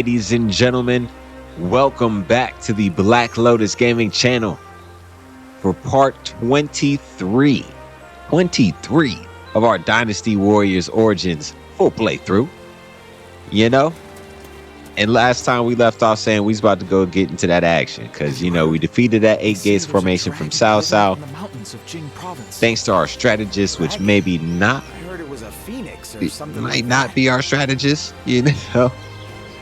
ladies and gentlemen. Welcome back to the Black Lotus Gaming channel for part 23. 23 of our Dynasty Warriors Origins full playthrough. You know? And last time we left off saying we was about to go get into that action because, you know, we defeated that 8 gates formation from South. Thanks to our strategist, which maybe not. I heard it was a phoenix or something. Might not be our strategist, you know,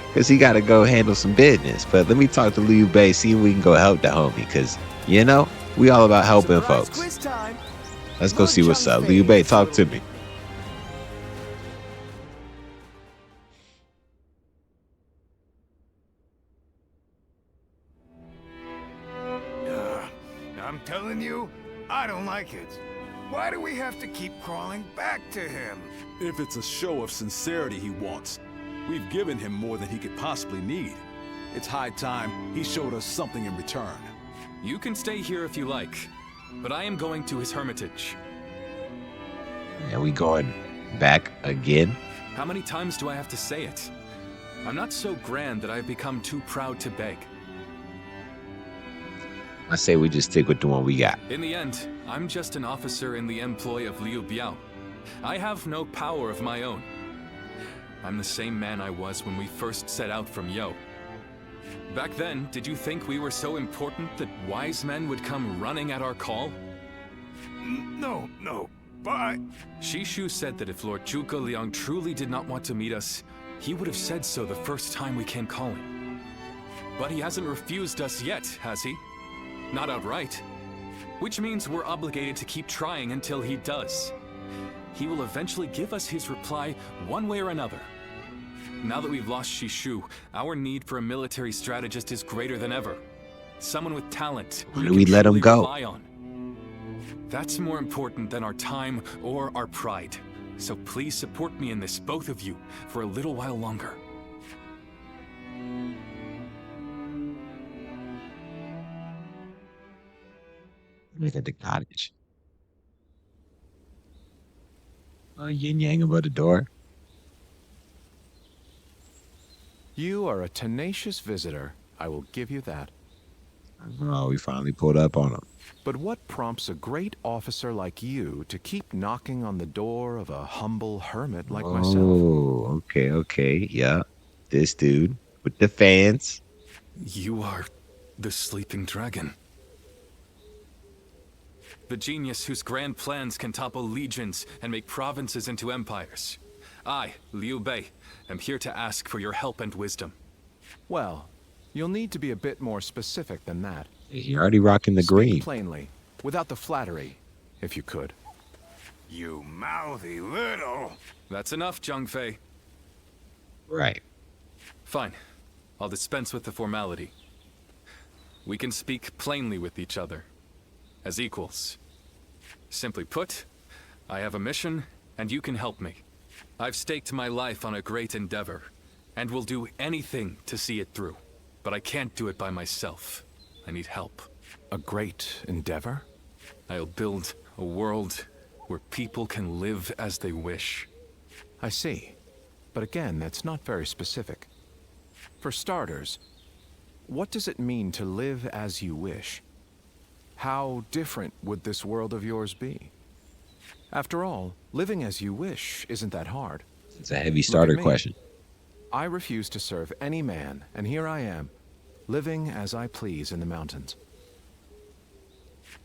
because he got to go handle some business. But let me talk to Liu Bei, see if we can go help the homie, because, you know, we all about helping folks. Let's go see what's up. Liu Bei, talk to me. I'm telling you, I don't like it. Why do we have to keep crawling back to him? If it's a show of sincerity he wants, we've given him more than he could possibly need. It's high time he showed us something in return. You can stay here if you like, but I am going to his hermitage. Are we going back again? How many times do I have to say it? I'm not so grand that I've become too proud to beg. I say we just stick with the one we got. In the end, I'm just an officer in the employ of Liu Bei. I have no power of my own. I'm the same man I was when we first set out from Yo. Back then, did you think we were so important that wise men would come running at our call? No, but... Shishu said that if Lord Zhuge Liang truly did not want to meet us, he would have said so the first time we came calling. But he hasn't refused us yet, has he? Not outright. Which means we're obligated to keep trying until he does. He will eventually give us his reply one way or another. Now that we've lost Shishu, our need for a military strategist is greater than ever. Someone with talent Why do we let him go? Rely on. That's more important than our time or our pride. So please support me in this, both of you, for a little while longer. Look at the cottage. Yin yang above the door. You are a tenacious visitor. I will give you that. Oh, we finally pulled up on him. But what prompts a great officer like you to keep knocking on the door of a humble hermit like myself? Oh, okay. Yeah. This dude with the fans. You are the sleeping dragon. The genius whose grand plans can topple legions and make provinces into empires. I, Liu Bei, am here to ask for your help and wisdom. Well, you'll need to be a bit more specific than that. You're already rocking the green. Speak plainly, without the flattery, if you could. You mouthy little... That's enough, Zhangfei. Right. Fine. I'll dispense with the formality. We can speak plainly with each other. As equals. Simply put, I have a mission, and you can help me. I've staked my life on a great endeavor, and will do anything to see it through. But I can't do it by myself. I need help. A great endeavor? I'll build a world where people can live as they wish. I see. But again, that's not very specific. For starters, what does it mean to live as you wish? How different would this world of yours be? After all, living as you wish isn't that hard. It's a heavy starter question. I refuse to serve any man, and here I am, living as I please in the mountains.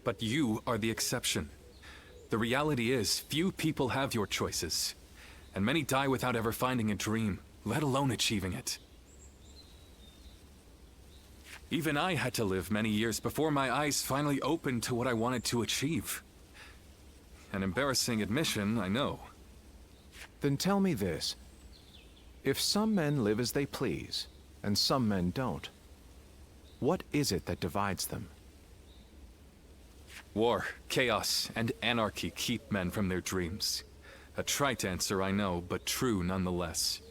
But you are the exception. The reality is, few people have your choices, and many die without ever finding a dream, let alone achieving it. Even I had to live many years before my eyes finally opened to what I wanted to achieve. An embarrassing admission, I know. Then tell me this. If some men live as they please, and some men don't, what is it that divides them? War, chaos, and anarchy keep men from their dreams. A trite answer, I know, but true nonetheless.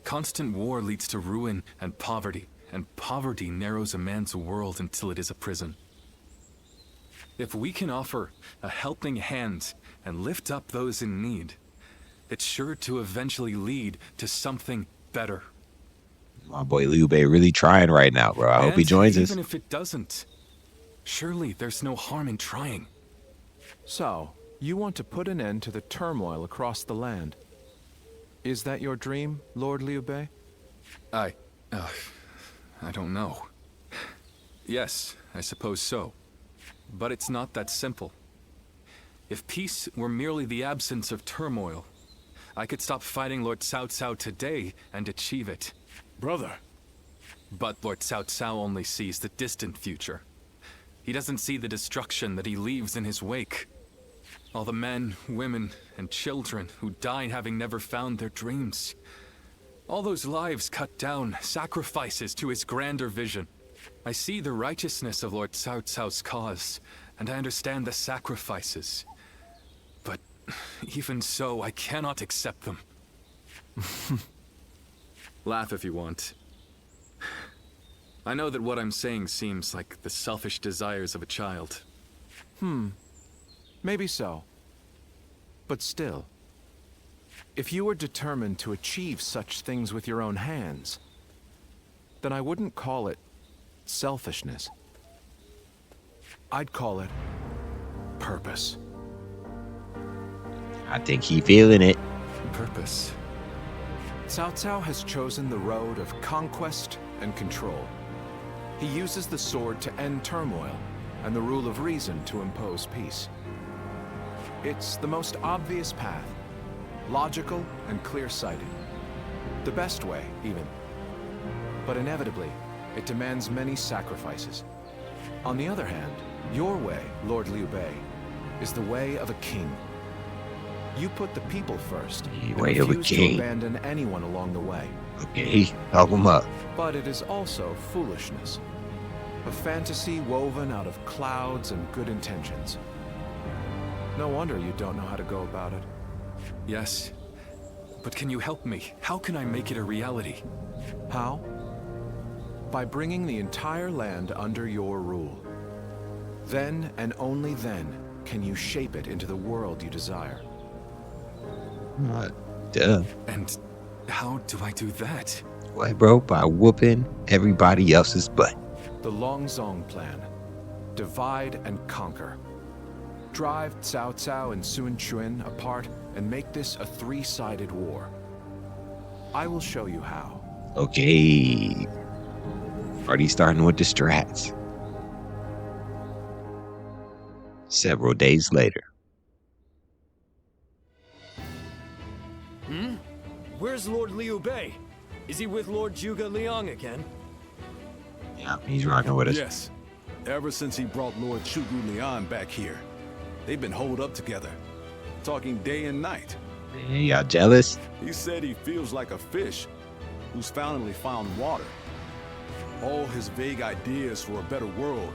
Constant war leads to ruin and poverty narrows a man's world until it is a prison. If we can offer a helping hand and lift up those in need, it's sure to eventually lead to something better. My boy Liu Bei really trying right now, bro. I hope he joins us. Even if it doesn't, surely there's no harm in trying. So, you want to put an end to the turmoil across the land. Is that your dream, Lord Liu Bei? I don't know. Yes, I suppose so. But it's not that simple. If peace were merely the absence of turmoil, I could stop fighting Lord Cao Cao today and achieve it. Brother. But Lord Cao Cao only sees the distant future. He doesn't see the destruction that he leaves in his wake. All the men, women, and children who died having never found their dreams. All those lives cut down, sacrifices to his grander vision. I see the righteousness of Lord Cao Cao's cause, and I understand the sacrifices. But even so, I cannot accept them. Laugh if you want. I know that what I'm saying seems like the selfish desires of a child. Maybe so. But still, if you were determined to achieve such things with your own hands, then I wouldn't call it selfishness. I'd call it purpose. I think he feeling it. Purpose. Cao Cao has chosen the road of conquest and control. He uses the sword to end turmoil, and the rule of reason to impose peace. It's the most obvious path, logical and clear-sighted. The best way, even. But inevitably, it demands many sacrifices. On the other hand, your way, Lord Liu Bei, is the way of a king. You put the people first, and Way of a refuse to king. abandon anyone along the way. Okay, help him up. But it is also foolishness. A fantasy woven out of clouds and good intentions. No wonder you don't know how to go about it. Yes. But can you help me? How can I make it a reality? How? By bringing the entire land under your rule. Then and only then can you shape it into the world you desire. Duh. And how do I do that? What, bro? By whooping everybody else's butt. The Longzong plan. Divide and conquer. Drive Cao Cao and Sun Quan apart and make this a three-sided war. I will show you how. Okay. Already starting with the strats. Several days later. Where's Lord Liu Bei? Is he with Lord Zhuge Liang again? Yeah, he's rocking with us. Yes. Ever since he brought Lord Zhuge Liang back here, they've been holed up together, talking day and night. Man, y'all jealous? He said he feels like a fish who's finally found water. All his vague ideas for a better world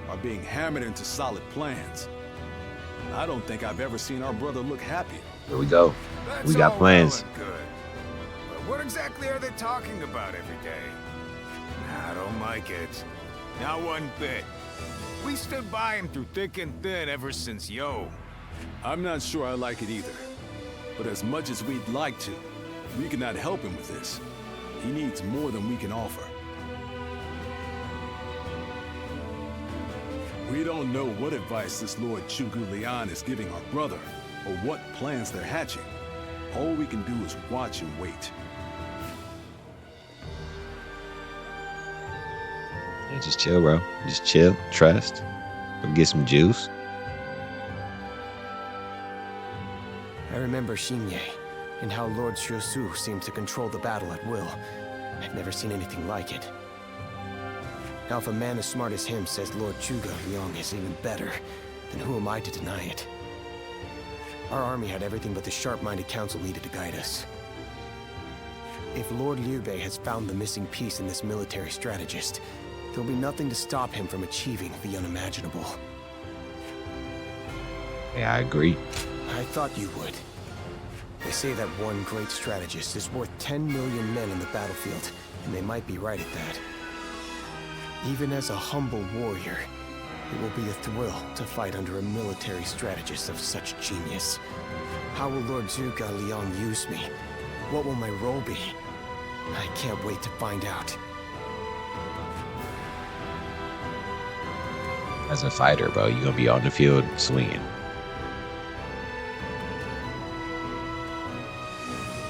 are being hammered into solid plans. I don't think I've ever seen our brother look happy. Here we go. That's We got all plans. well and good. But what exactly are they talking about every day? I don't like it. Not one bit. We stood by him through thick and thin ever since Yo. I'm not sure I like it either. But as much as we'd like to, we cannot help him with this. He needs more than we can offer. We don't know what advice this Lord Zhuge Liang is giving our brother, or what plans they're hatching. All we can do is watch and wait. Yeah, just chill, bro. Just chill, trust. Go get some juice. I remember Xinye, and how Lord Xuesu seemed to control the battle at will. I've never seen anything like it. Now if a man as smart as him says Lord Zhuge Liang is even better, then who am I to deny it? Our army had everything but the sharp-minded council needed to guide us. If Lord Liu Bei has found the missing piece in this military strategist, there'll be nothing to stop him from achieving the unimaginable. Yeah, I agree. I thought you would. They say that one great strategist is worth 10 million men in the battlefield, and they might be right at that. Even as a humble warrior, it will be a thrill to fight under a military strategist of such genius. How will Lord Zhuge Liang use me? What will my role be? I can't wait to find out. As a fighter, bro, you're gonna be on the field swinging.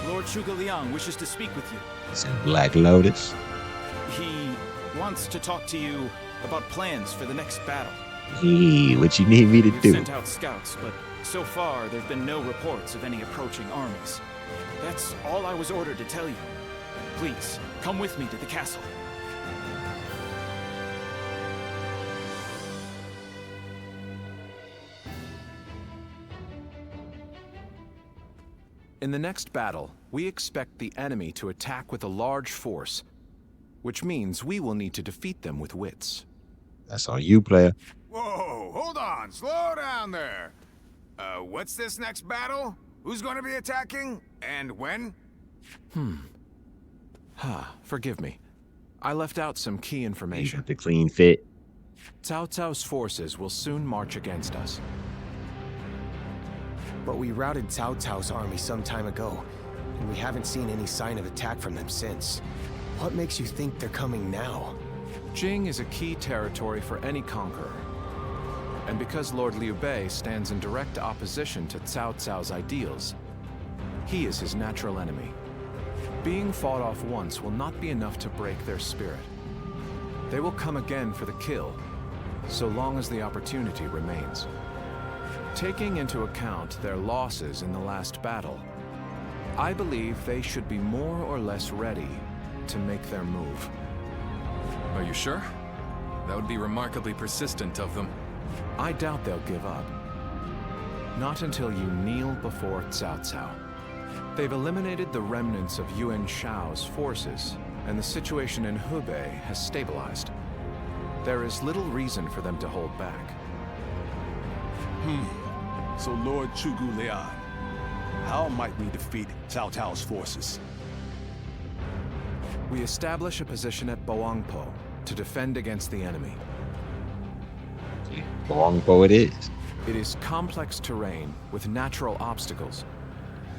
Lord Zhuge Liang wishes to speak with you. It's in Black Lotus. He wants to talk to you about plans for the next battle. Hey, what you need me to We've do? sent out scouts, but so far there've been no reports of any approaching armies. That's all I was ordered to tell you. Please, come with me to the castle. In the next battle, we expect the enemy to attack with a large force, which means we will need to defeat them with wits. That's on you, player. Whoa, hold on, slow down there. What's this next battle? Who's going to be attacking? And when? Forgive me. I left out some key You information. got the clean fit. Cao Cao's forces will soon march against us. But we routed Cao Cao's army some time ago, and we haven't seen any sign of attack from them since. What makes you think they're coming now? Jing is a key territory for any conqueror. And because Lord Liu Bei stands in direct opposition to Cao Cao's ideals, he is his natural enemy. Being fought off once will not be enough to break their spirit. They will come again for the kill, so long as the opportunity remains. Taking into account their losses in the last battle, I believe they should be more or less ready to make their move. Are you sure? That would be remarkably persistent of them. I doubt they'll give up. Not until you kneel before Cao Cao. They've eliminated the remnants of Yuan Shao's forces, and the situation in Hubei has stabilized. There is little reason for them to hold back. So Lord Zhuge Liang, how might we defeat Cao Cao's forces? We establish a position at Boangpo to defend against the enemy. Longbow it is. It is complex terrain with natural obstacles,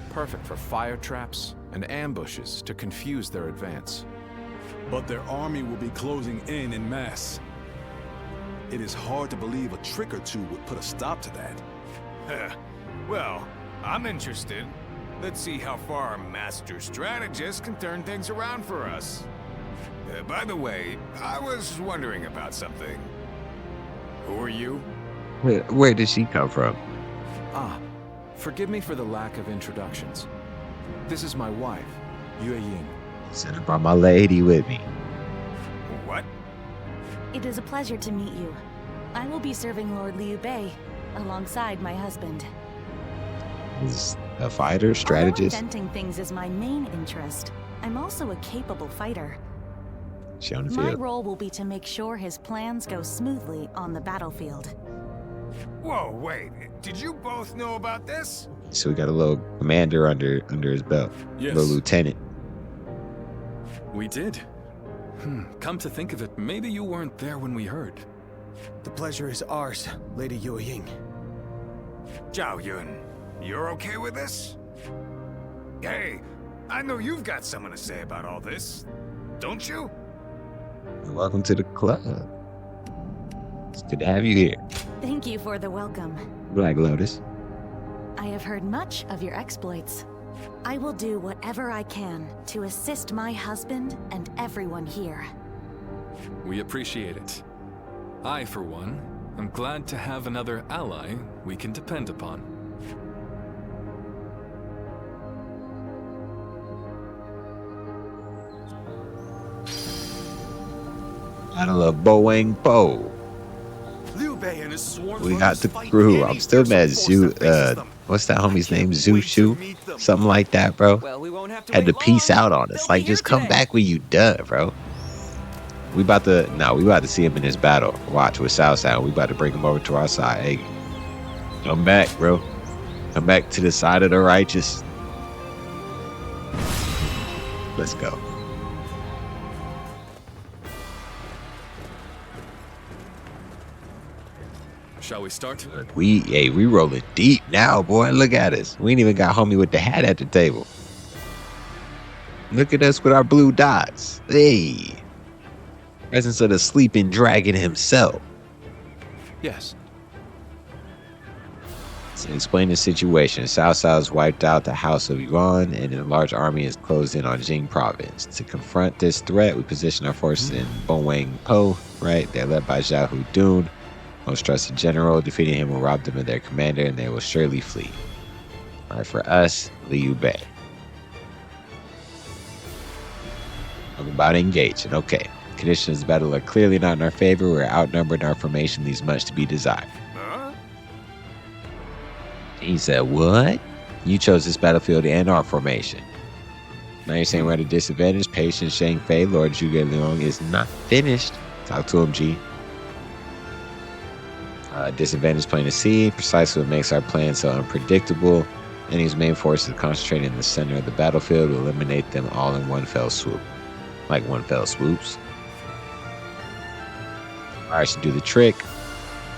perfect for fire traps and ambushes to confuse their advance. But their army will be closing in mass. It is hard to believe a trick or two would put a stop to that. Well, I'm interested. Let's see how far our master strategist can turn things around for us. By the way, I was wondering about something. Who are you? Where did she come from? Forgive me for the lack of introductions. This is my wife, Yue Ying. Said I brought my lady with me. What? It is a pleasure to meet you. I will be serving Lord Liu Bei alongside my husband. Is a fighter, Although strategist. inventing things is my main interest, I'm also a capable fighter. She on the My field. role will be to make sure his plans go smoothly on the battlefield. Whoa, wait. Did you both know about this? So we got a little commander under his belt. Yes. Little lieutenant. We did. Come to think of it, maybe you weren't there when we heard. The pleasure is ours, Lady Yue Ying. Zhao Yun, you're okay with this? Hey, I know you've got something to say about all this, don't you? Welcome to the club. It's good to have you here, Thank you for the welcome. Black Lotus. I have heard much of your exploits. I will do whatever I can to assist my husband and everyone here. We appreciate it. I, for one, am glad to have another ally we can depend upon. Battle of Boangpo. Liu Bei and his sworn We got the crew. I'm still mad. What's that homie's name? Zushu? Something like that, bro. Well, we won't have to Had to wait peace long. out on us. They'll Like, be just here come today. back when you done, bro. We about to see him in this battle. Watch with Southside. We about to bring him over to our side. Hey, come back, bro. Come back to the side of the righteous. Let's go. Shall we start? We rolling deep now, boy. Look at us. We ain't even got homie with the hat at the table. Look at us with our blue dots. Hey. Presence of the sleeping dragon himself. Yes. To explain the situation, Cao Cao has wiped out the House of Yuan, and a large army is closed in on Jing province. To confront this threat, we position our forces in Bongwang Po, right? They're led by Zhao Hudun, most trusted general. Defeating him will rob them of their commander, and they will surely flee. All right, for us, Liu Bei. I'm about to engage, and okay. Conditions of battle are clearly not in our favor. We're outnumbered, and our formation leaves much to be desired. He said, what? You chose this battlefield and our formation. Now you're saying we're at a disadvantage? Patience, Shang Fei, Lord Zhuge Liang is not finished. Talk to him, G. Disadvantage plain to see. Precisely what makes our plan so unpredictable. Enemy's main force is concentrated in the center of the battlefield to eliminate them all in one fell swoop. Like one fell swoops. Alright, should do the trick.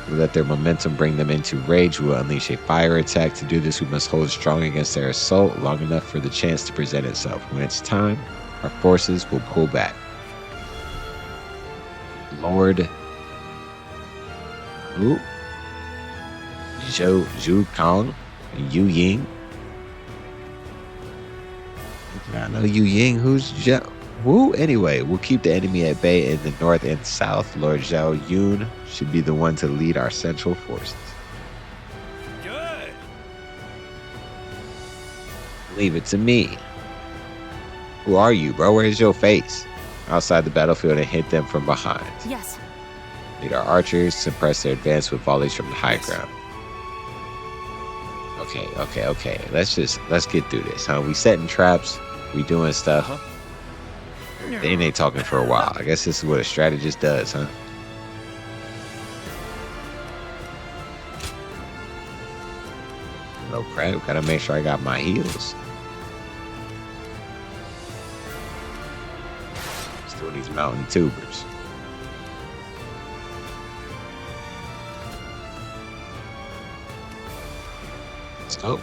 We let their momentum bring them into rage. We will unleash a fire attack. To do this, we must hold strong against their assault long enough for the chance to present itself. When it's time, our forces will pull back. Lord Zhu Kang, Yu Ying. I know Yu Ying. Who's Zhou? Woo. Anyway, we'll keep the enemy at bay in the north and south. Lord Zhao Yun should be the one to lead our central forces. Good. Leave it to me. Who are you, bro? Where's your face? Outside the battlefield and hit them from behind. Yes. Lead our archers, suppress their advance with volleys from the high ground. Okay. Let's get through this, huh? We setting traps, we doing stuff. They ain't talking for a while. I guess this is what a strategist does, huh? No crap, gotta make sure I got my heals. Still these mountain tubers. Let's go.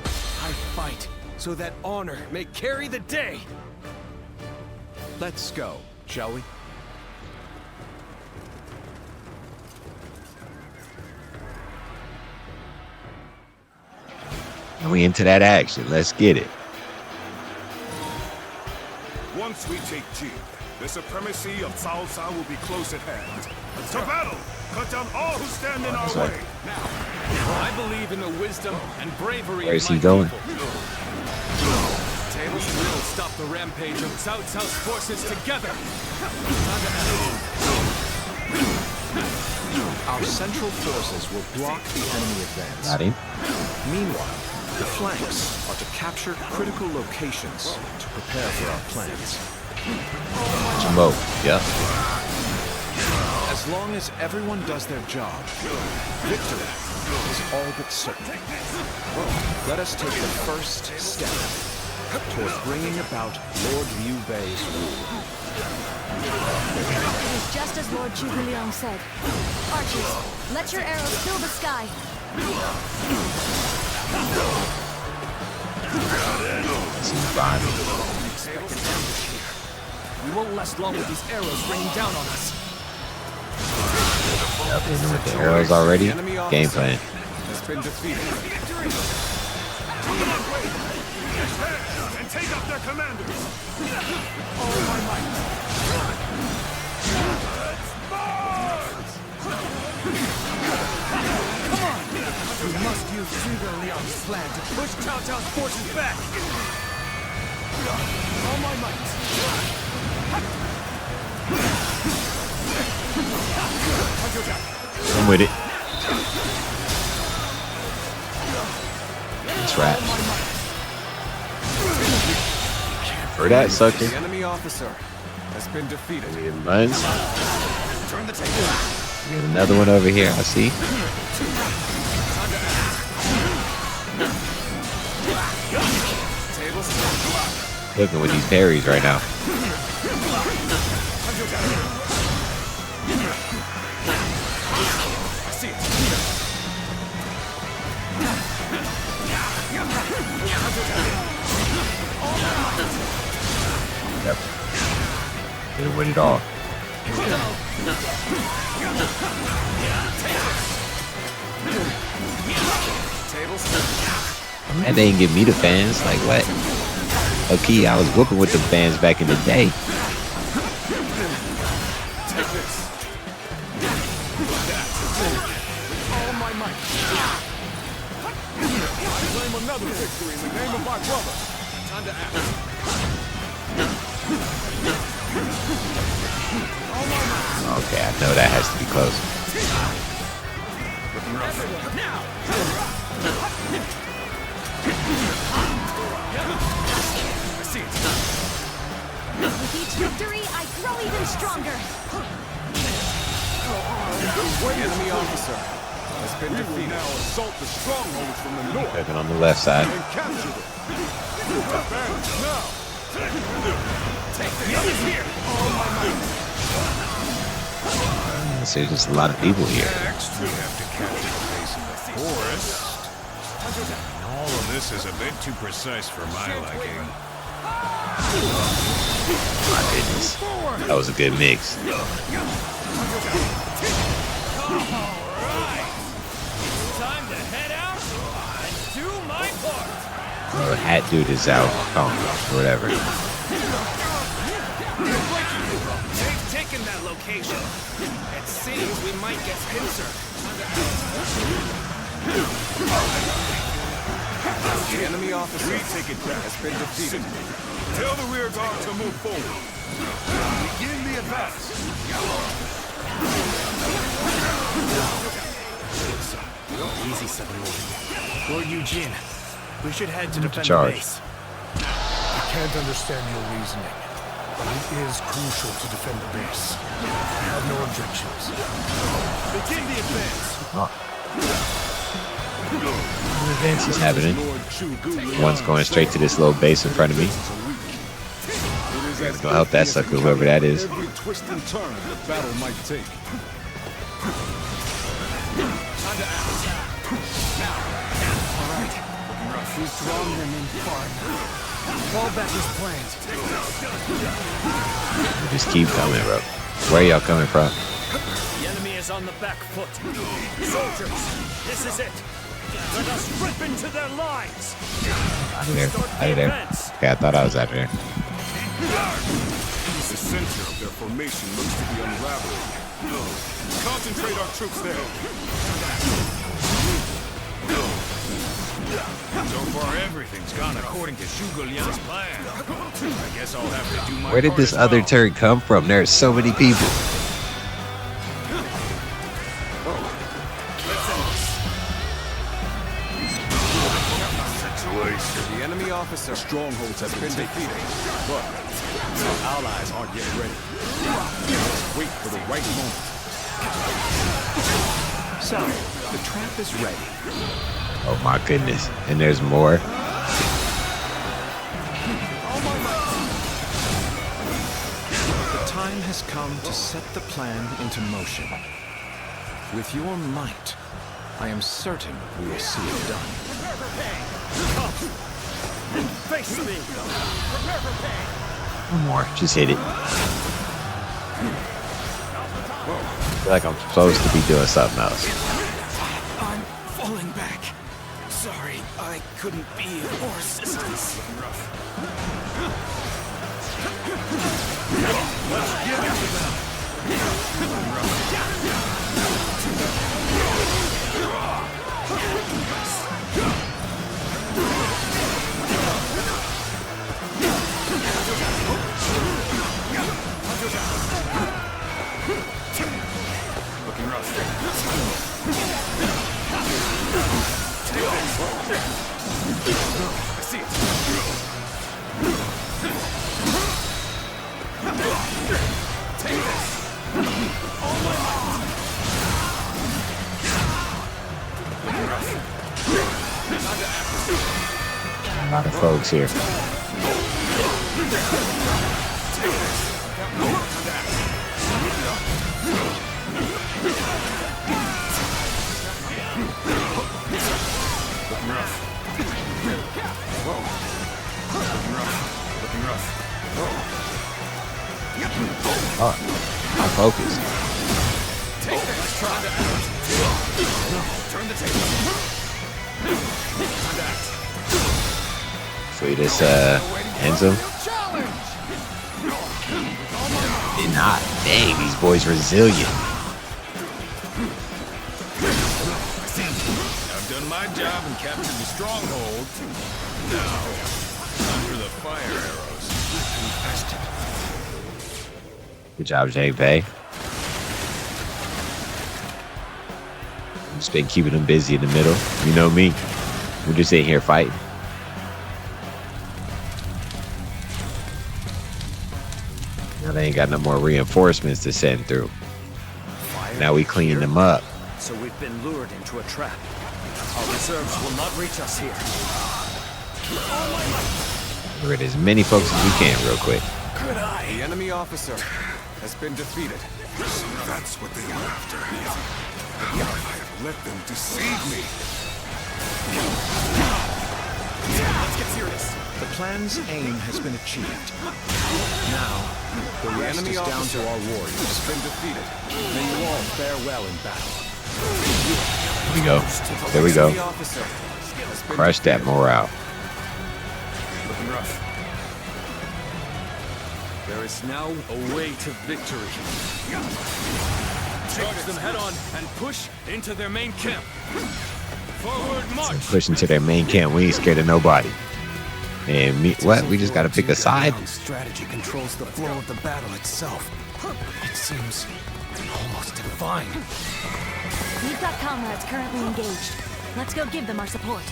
I fight so that honor may carry the day. Let's go, shall we? And we into that action. Let's get it. Once we take Jing, the supremacy of Cao Cao will be close at hand. To battle! Cut down all who stand in our way! Now, I believe in the wisdom and bravery Where's of my he going? people. Tables will stop the rampage of Cao Cao's forces together. Our central forces will block the enemy advance. Got him. Meanwhile, the flanks are to capture critical locations to prepare for our plans. Smoke. Yep. As long as everyone does their job, victory is all but certain. Let us take the first step toward bringing about Lord Liu Bei's rule. It is just as Lord Zhuge Liang said. Archers, let your arrows fill the sky. We won't last long with these arrows raining down on us. Up in with the arrows already. Game plan. Has been defeated. And take up their commanders! All my might. We must use Zhuge Liang's plan to push Cao Cao's forces back. All my might. I'm with it. Traps. For that sucker. The enemy officer has been defeated. Buns. Turn the table. Get another one over here. I see. Cooking with these parries right now. Hit him with it all. Man, they didn't give me the fans. Like what? Okay, I was whooping with the fans back in the day. All my might. I claim another victory in the name of my brother. Time to act. Okay, I know that has to be close. With each victory, I grow even stronger. Enemy officer has been defeated. Now assault the strongholds from the north. Cooking on the left side. And capture them. Advantage now. Take this here. All my might. So there's just a lot of people here. Next, we have to capture the base of the forest. All of this is a bit too precise for my liking. My goodness. That was a good mix. Time to head out and do my part. The hat dude is out. Oh, whatever. They've taken that location. It seems we might get pincered. The enemy officer has been defeated. Tell the rear guard to move forward. Begin the advance. Easy, 7-1. Lord Eugene, we should head to defend the charge. base. I can't understand your reasoning, but it is crucial to defend the base. I have no objections. Begin the advance. The advance is happening. One's going straight to this little base in front of me. Gotta go help that sucker, whoever that is. Every twist and turn the battle might take. We've drawn them in far enough. Fall back as planned. Just keep coming, bro. Where y'all coming from? The enemy is on the back foot. Soldiers, this is it. Let us rip into their lines. Out of there. Out of there. Okay, I thought I was out there. The center of their formation looks to be unraveling. Concentrate our troops there. So far, everything's gone according to Zhuge Liang's plan. I guess I'll have to do my Where did part this as other well. turret come from? There are so many people. The enemy officer strongholds have been defeated, but our allies aren't yet ready. Wait for the right moment. So, the trap is ready. Oh my goodness. And there's more. The time has come to set the plan into motion. With your might, I am certain we will see it done. Face me. Prepare for pain. One more. Just hit it. I feel like I'm supposed to be doing something else. I'm falling back. Sorry, I couldn't be of more assistance. Let's give it to them. Looking rough. I see it. Take this. A lot of folks here. Looking rough. Whoa. Looking rough. Looking rough. Whoa. Oh, my focus. Take this. Turn the table. So he just ends him. Did not. Dang, these boys resilient. I've done my job and captured the stronghold. Now, time for the fire arrows. Good job, Liu Bei. Just been keeping them busy in the middle. You know me. We're just in here fighting. Now they ain't got no more reinforcements to send through. Now we clean them up. So we've been lured into a trap. Our reserves will not reach us here. Get rid of as many folks as we can real quick. Good eye. The enemy officer has been defeated. So that's what they were after. I have let them deceive me. Let's get serious. The plan's aim has been achieved. Now, the rest enemy is down officer to our warriors. has been defeated. May you all fare well in battle. Here we go. There we go. The officer has been Crush that morale. looking rough. There is now a way to victory. Charge them head on and push into their main camp. Forward march! Push into their main camp. We ain't scared of nobody. And me, what? We just gotta pick a side? Strategy controls the flow of the battle itself. It seems almost divine. We've got comrades currently engaged. Let's go give them our support.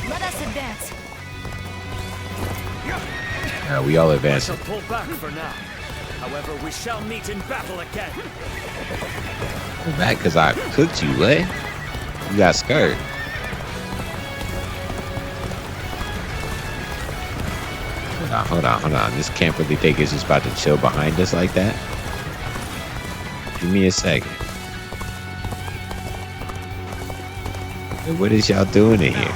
Let us advance. We all I advancing. shall pull back for now. However, we shall meet in battle again. Pull back because I cooked you, what? You got scared. Hold on. This can't really think it's just about to chill behind us like that. Give me a second. Hey, what is y'all doing in here?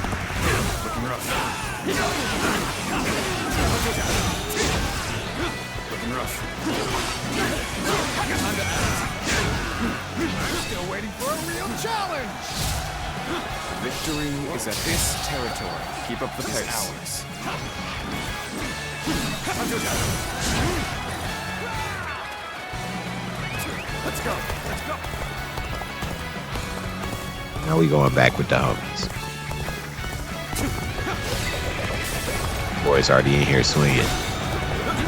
Still waiting for a real challenge. Victory is at this territory. Keep up the pace. Ours. Let's go. Let's go. Now we going back with the homies. Boys already in here swinging. You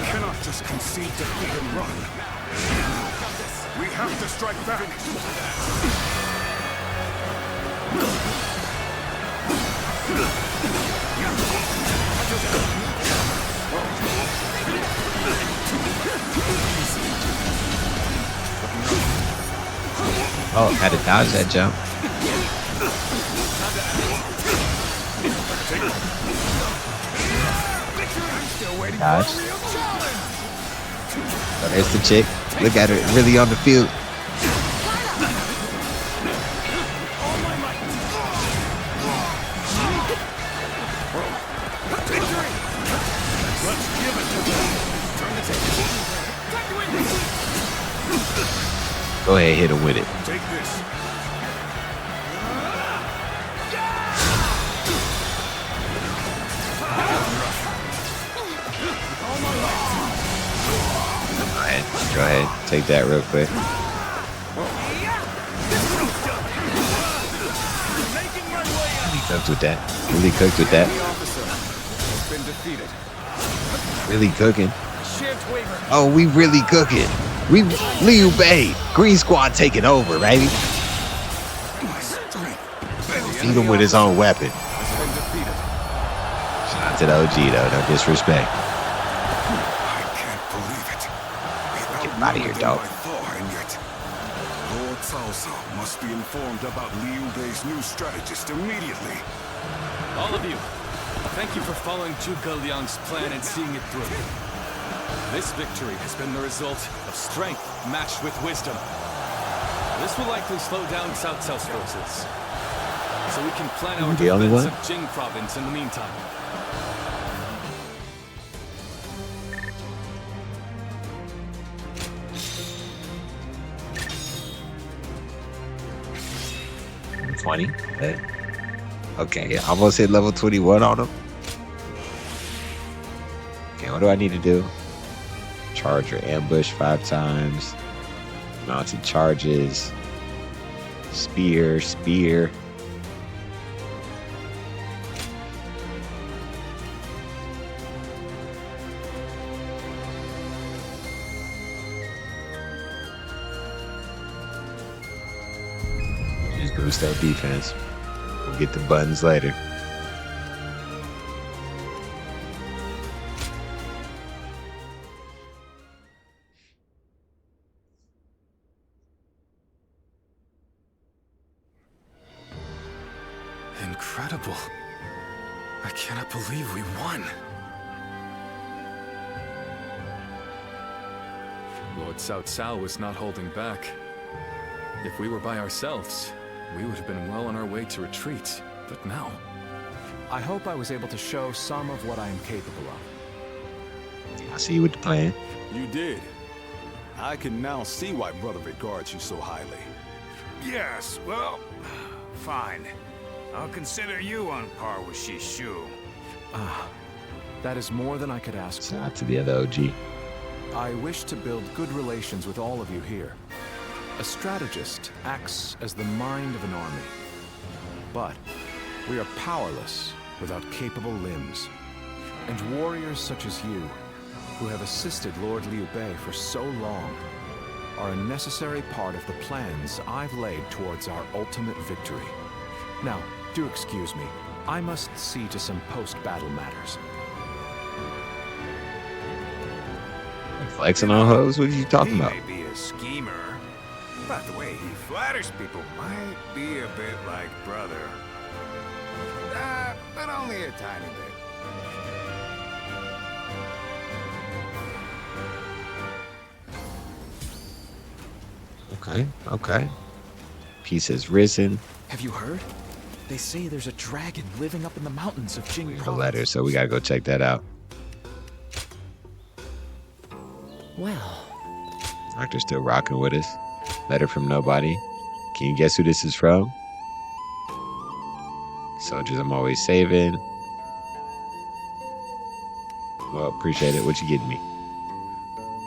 cannot just concede defeat and run. We have to strike back. Oh, had to dodge that jump. Dodge. Oh, there's the chick. Look at her, really on the field. Go ahead, hit him with it. Take this. Go ahead, take that real quick. Really cooked with that. Really cooked with that. The officer has been defeated. Really cooking. Shan't waver. Oh, we really cooking. We Liu Bei, Green Squad taking over, baby. Beat him with his own weapon. Has been defeated. Shout out to the OG though, no disrespect. I can't believe it. Get out of here, dog. By far, and yet, Lord Cao Cao must be informed about Liu Bei's new strategist immediately. All of you, thank you for following Zhuge Liang's plan and seeing it through. This victory has been the result of strength matched with wisdom. This will likely slow down Cao Cao's forces, so we can plan our The only defense one? of Jing province in the meantime. 20. Okay, almost hit level 21 on him. Okay, what do I need to do? Charge or ambush 5 times. Mounted charges. Spear. Just boost that defense. We'll get the buttons later. Incredible. I cannot believe we won. Lord Cao Cao was not holding back. If we were by ourselves, we would have been well on our way to retreat. But now... I hope I was able to show some of what I am capable of. I see you with the plan. You did. I can now see why Brother regards you so highly. Yes, well, fine. I'll consider you on par with Shishu. That is more than I could ask Shout for. out to the other OG. I wish to build good relations with all of you here. A strategist acts as the mind of an army. But we are powerless without capable limbs. And warriors such as you, who have assisted Lord Liu Bei for so long, are a necessary part of the plans I've laid towards our ultimate victory. Now, do excuse me. I must see to some post-battle matters. Flexing on hoes? What are you talking about? He may be a schemer, but the way he flatters people might be a bit like brother. But only a tiny bit. Okay. Peace has risen. Have you heard? They say there's a dragon living up in the mountains of Jing We have a Province. letter, so we gotta go check that out. Well, Doctor's still rocking with us. Letter from nobody. Can you guess who this is from? Soldiers I'm always saving. Well, appreciate it. What you getting me?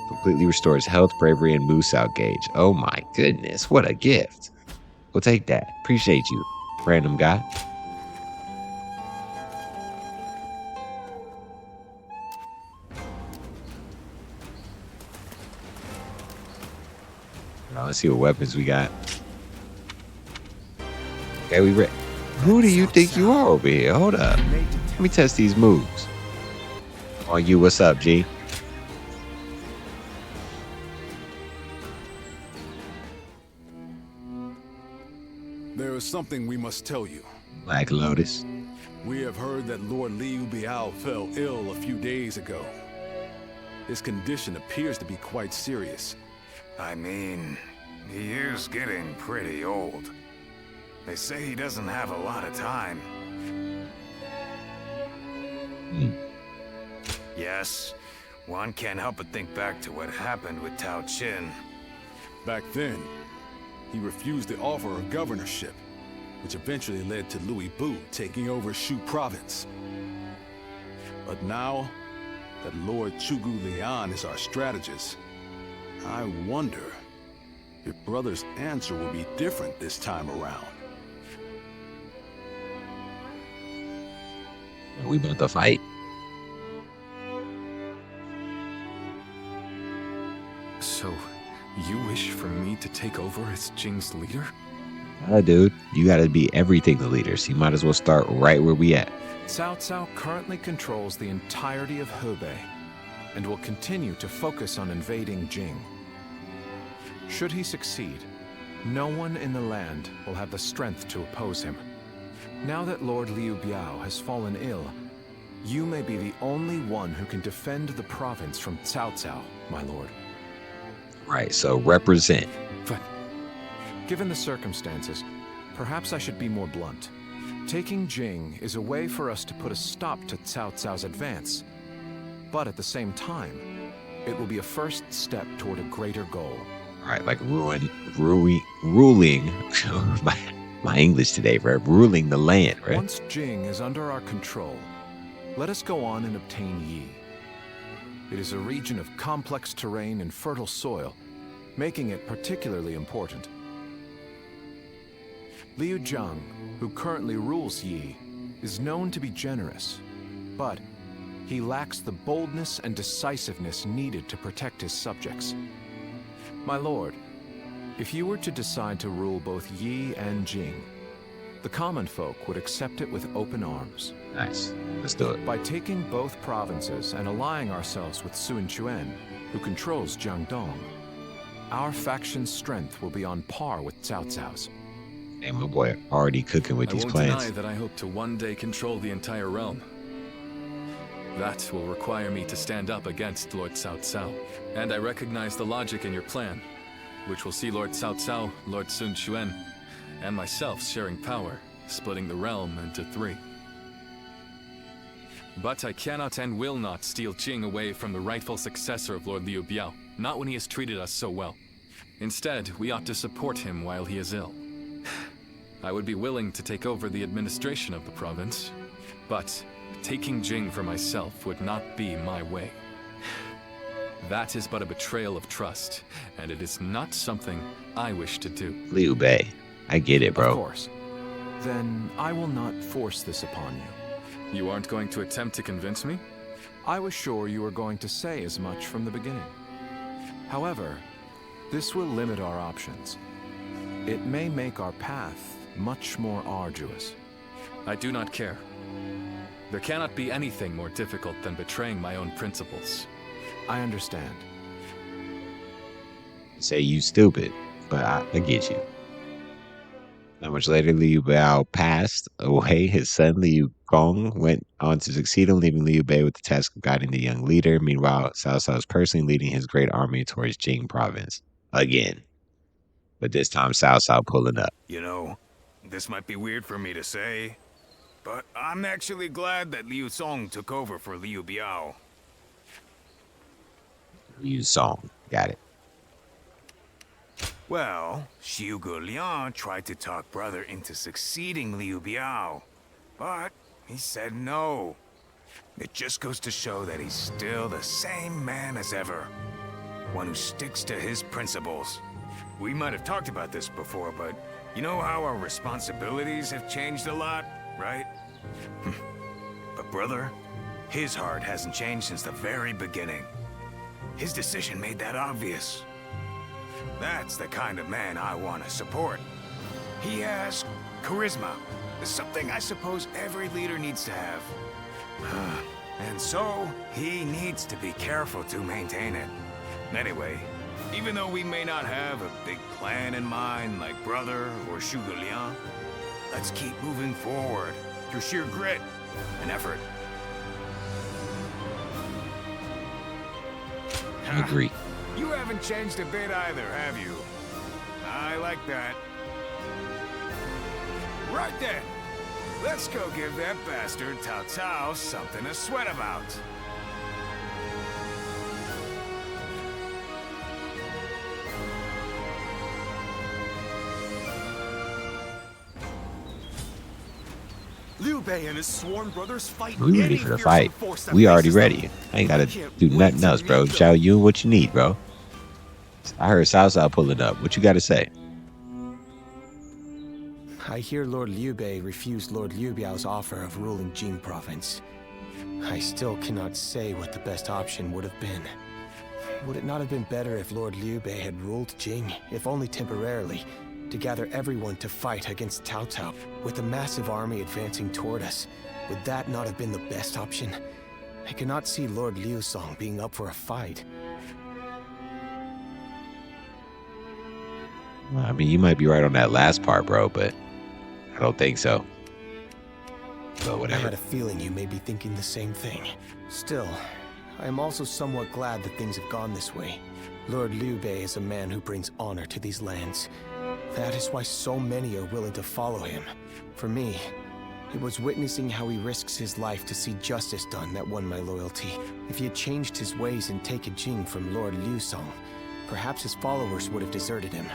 Completely restores health, bravery, and moose out gauge. Oh my goodness, what a gift. We'll take that. Appreciate you, random guy. Now let's see what weapons we got. Okay, we ready. Who do you think you are over here? Hold up. Let me test these moves. On you, what's up, G? There is something we must tell you. Black Lotus. We have heard that Lord Liu Bei fell ill a few days ago. His condition appears to be quite serious. I mean, he is getting pretty old. They say he doesn't have a lot of time. Yes, one can't help but think back to what happened with Tao Qin. Back then, he refused the offer of governorship, which eventually led to Liu Bei taking over Shu province. But now that Lord Chugu Lian is our strategist, I wonder if Brother's answer will be different this time around. Are we about to fight? So, you wish for me to take over as Jing's leader? Dude, you gotta be everything the leader, so you might as well start right where we at. Cao Cao currently controls the entirety of Hebei and will continue to focus on invading Jing. Should he succeed, no one in the land will have the strength to oppose him. Now that Lord Liu Bei has fallen ill, you may be the only one who can defend the province from Cao Cao, my lord. Right, so represent. But given the circumstances, perhaps I should be more blunt. Taking Jing is a way for us to put a stop to Cao Cao's advance. But at the same time, it will be a first step toward a greater goal. Right, like ruling My English today, bro. Ruling the land, right? Once Jing is under our control, let us go on and obtain Yi. It is a region of complex terrain and fertile soil, making it particularly important. Liu Zhang, who currently rules Yi, is known to be generous, but he lacks the boldness and decisiveness needed to protect his subjects. My lord, if you were to decide to rule both Yi and Jing, the common folk would accept it with open arms. Nice. Let's do it. By taking both provinces and allying ourselves with Sun Quan, who controls Jiangdong, our faction's strength will be on par with Cao Cao's. Hey, my boy, already cooking with I these won't plans. deny that I hope to one day control the entire realm. That will require me to stand up against Lord Cao Cao. And I recognize the logic in your plan, which will see Lord Cao Cao, Lord Sun Quan, and myself sharing power, splitting the realm into 3. But I cannot and will not steal Jing away from the rightful successor of Lord Liu Biao, not when he has treated us so well. Instead, we ought to support him while he is ill. I would be willing to take over the administration of the province, but taking Jing for myself would not be my way. That is but a betrayal of trust, and it is not something I wish to do. Liu Bei. I get it, bro. Of course. Then I will not force this upon you. You aren't going to attempt to convince me? I was sure you were going to say as much from the beginning. However, this will limit our options. It may make our path much more arduous. I do not care. There cannot be anything more difficult than betraying my own principles. I understand. Say you stupid, but I get you. Not much later, Liu Biao passed away. His son, Liu Gong, went on to succeed him, leaving Liu Bei with the task of guiding the young leader. Meanwhile, Cao Cao is personally leading his great army towards Jing province. Again. But this time, Cao Cao pulling up. You know, this might be weird for me to say, but I'm actually glad that Liu Song took over for Liu Biao. Liu Song. Got it. Well, Xiu Liang tried to talk brother into succeeding Liu Biao, but he said no. It just goes to show that he's still the same man as ever. One who sticks to his principles. We might have talked about this before, but you know how our responsibilities have changed a lot, right? But brother, his heart hasn't changed since the very beginning. His decision made that obvious. That's the kind of man I want to support. He has charisma. Something I suppose every leader needs to have. And so, he needs to be careful to maintain it. Anyway, even though we may not have a big plan in mind like brother or Xiu Liang, let's keep moving forward through sheer grit and effort. I agree. You haven't changed a bit either, have you? I like that. Right then, let's go give that bastard Cao Cao something to sweat about. Liu Bei and his sworn brothers fight. We ready for the fight. We already ready. I ain't gotta do nothing else, bro. Zhao Yun, what you need, bro? I heard Cao Cao pulling up. What you gotta say? I hear Lord Liu Bei refused Lord Liu Biao's offer of ruling Jing province. I still cannot say what the best option would have been. Would it not have been better if Lord Liu Bei had ruled Jing, if only temporarily, to gather everyone to fight against Cao Cao, with a massive army advancing toward us? Would that not have been the best option? I cannot see Lord Liu Song being up for a fight. I mean, you might be right on that last part, bro, but I don't think so. But I whatever. had a feeling you may be thinking the same thing. Still, I am also somewhat glad that things have gone this way. Lord Liu Bei is a man who brings honor to these lands. That is why so many are willing to follow him. For me, it was witnessing how he risks his life to see justice done that won my loyalty. If he had changed his ways and taken Jing from Lord Liu Song, perhaps his followers would have deserted him.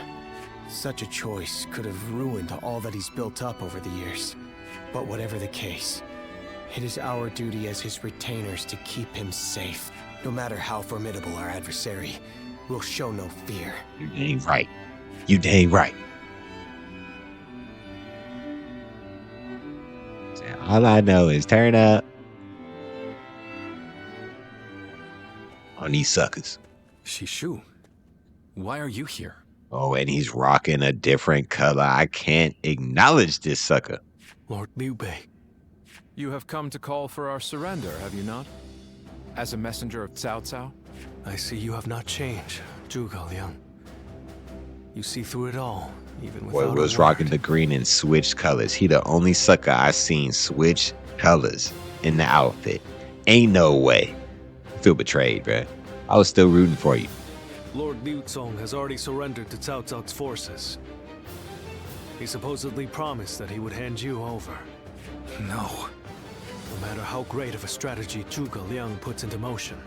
Such a choice could have ruined all that he's built up over the years. But whatever the case, it is our duty as his retainers to keep him safe. No matter how formidable our adversary, we'll show no fear. You dang right. You dang right. All I know is turn up on these suckers. Shishu, why are you here? Oh, and he's rocking a different color. I can't acknowledge this sucker. Lord Liu Bei. You have come to call for our surrender, have you not? As a messenger of Cao Cao? I see you have not changed, Zhuge Liang. You see through it all, even without Boy was rocking the green and switched colors. He the only sucker I seen switch colors in the outfit. Ain't no way. I feel betrayed, bruh. I was still rooting for you. Lord Liu Cong has already surrendered to Cao Cao's forces. He supposedly promised that he would hand you over. No. No matter how great of a strategy Zhuge Liang puts into motion,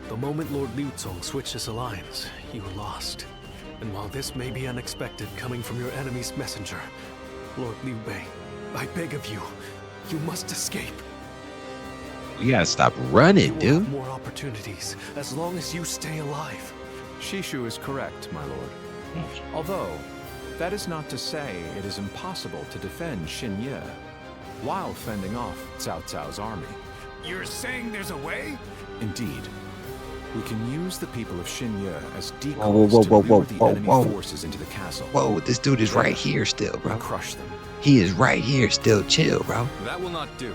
the moment Lord Liu Cong switched his alliance, you were lost. And while this may be unexpected coming from your enemy's messenger, Lord Liu Bei, I beg of you, you must escape. We gotta stop running, You will dude. have more opportunities as long as you stay alive. Shishu is correct, my lord. Although, that is not to say it is impossible to defend Xinye while fending off Cao Cao's army. You're saying there's a way? Indeed. We can use the people of Xinye as decoys Whoa, to lure the enemy forces into the castle. Whoa, this dude is right here still, bro. And crush them. He is right here still. Chill, bro. That will not do.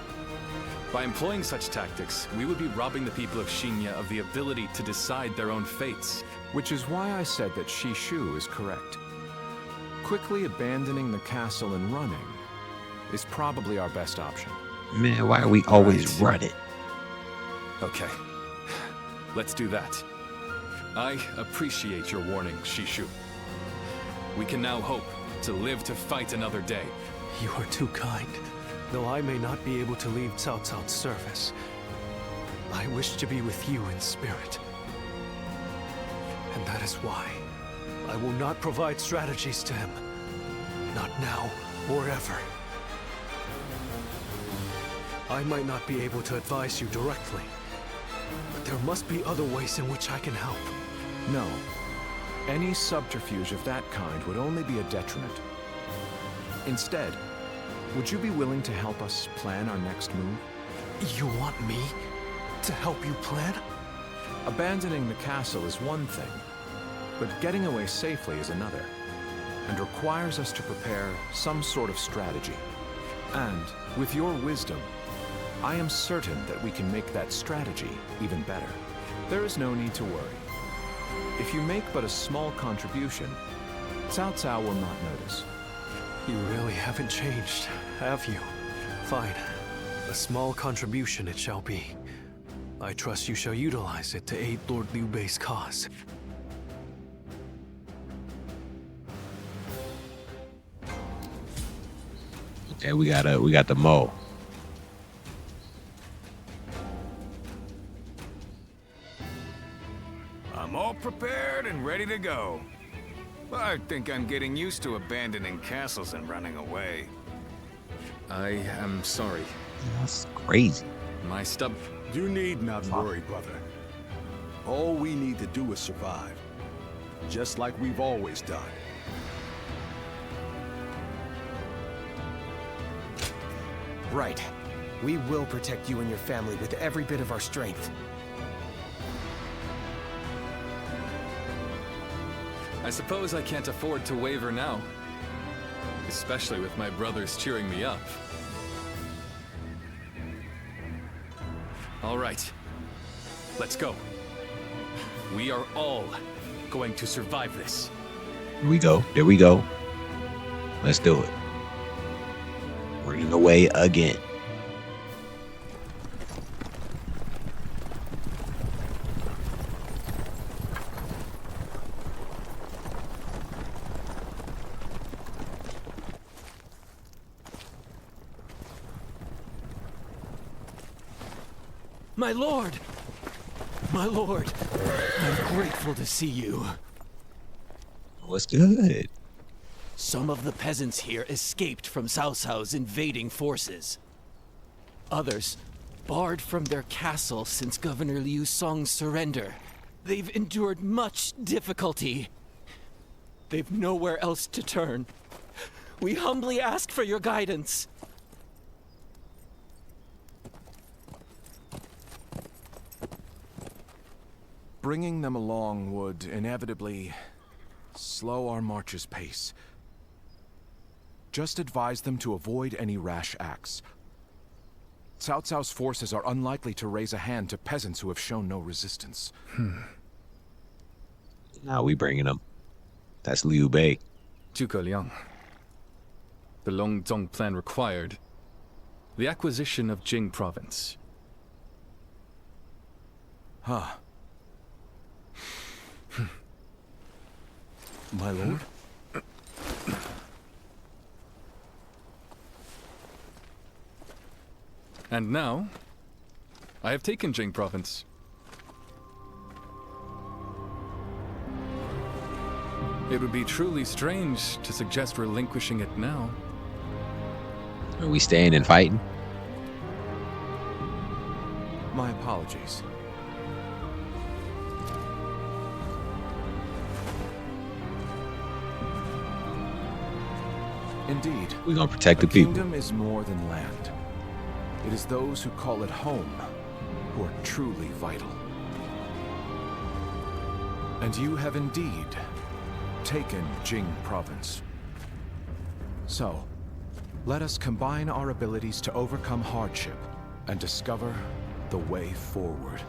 By employing such tactics, we would be robbing the people of Xinye of the ability to decide their own fates. Which is why I said that Shishu is correct. Quickly abandoning the castle and running is probably our best option. Man, why are we always running? Okay. Let's do that. I appreciate your warning, Shishu. We can now hope to live to fight another day. You are too kind. Though I may not be able to leave Cao Cao's service, I wish to be with you in spirit. And that is why I will not provide strategies to him. Not now or ever. I might not be able to advise you directly, but there must be other ways in which I can help. No. Any subterfuge of that kind would only be a detriment. Instead, would you be willing to help us plan our next move? You want me to help you plan? Abandoning the castle is one thing, but getting away safely is another, and requires us to prepare some sort of strategy. And, with your wisdom, I am certain that we can make that strategy even better. There is no need to worry. If you make but a small contribution, Cao Cao will not notice. You really haven't changed, have you? Fine. A small contribution it shall be. I trust you shall utilize it to aid Lord Liu Bei's cause. Okay, we got the mole. I'm all prepared and ready to go. I think I'm getting used to abandoning castles and running away. I am sorry. That's crazy. My stub... You need not worry, brother. All we need to do is survive. Just like we've always done. Right. We will protect you and your family with every bit of our strength. I suppose I can't afford to waver now. Especially with my brothers cheering me up. All right. Let's go. We are all going to survive this. Here we go. There we go. Let's do it. Running away again. My lord! My lord! I'm grateful to see you. What's good? Some of the peasants here escaped from Cao Cao's invading forces. Others barred from their castle since Governor Liu Song's surrender. They've endured much difficulty. They've nowhere else to turn. We humbly ask for your guidance. Bringing them along would inevitably slow our march's pace. Just advise them to avoid any rash acts. Cao Cao's forces are unlikely to raise a hand to peasants who have shown no resistance. Now we bringing them. That's Liu Bei. Zhuge Liang. The Longzong plan required the acquisition of Jing province. Huh. My lord? And now, I have taken Jing province. It would be truly strange to suggest relinquishing it now. Are we staying and fighting? My apologies. Indeed. We're gonna protect the A people. kingdom is more than land. It is those who call it home who are truly vital. And you have indeed taken Jing province. So, let us combine our abilities to overcome hardship and discover the way forward.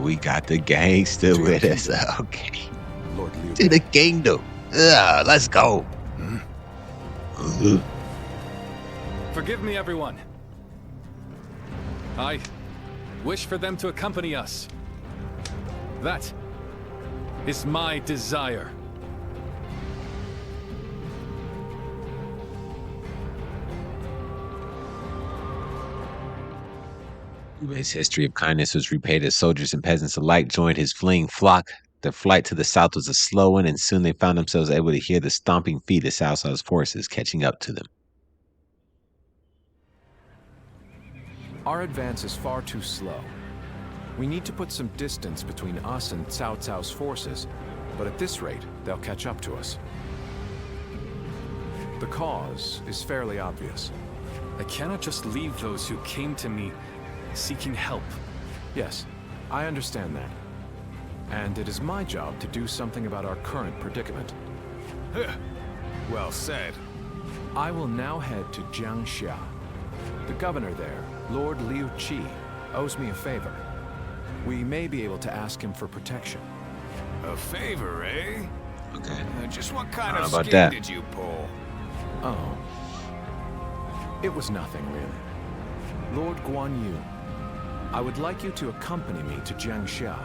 We got the gangster with us. Okay. Lord Liu To the kingdom. Let's go. Forgive me, everyone. I wish for them to accompany us. That is my desire. Liu Bei's history of kindness was repaid as soldiers and peasants alike joined his fleeing flock. Their flight to the south was a slow one, and soon they found themselves able to hear the stomping feet of Cao Cao's forces catching up to them. Our advance is far too slow. We need to put some distance between us and Cao Cao's forces, but at this rate, they'll catch up to us. The cause is fairly obvious. I cannot just leave those who came to me seeking help. Yes, I understand that. And it is my job to do something about our current predicament. Well said. I will now head to Jiangxia. The governor there, Lord Liu Qi, owes me a favor. We may be able to ask him for protection. A favor, eh? Okay. Just what kind How of about scheme that? did you pull? Oh. It was nothing, really. Lord Guan Yu, I would like you to accompany me to Jiangxia.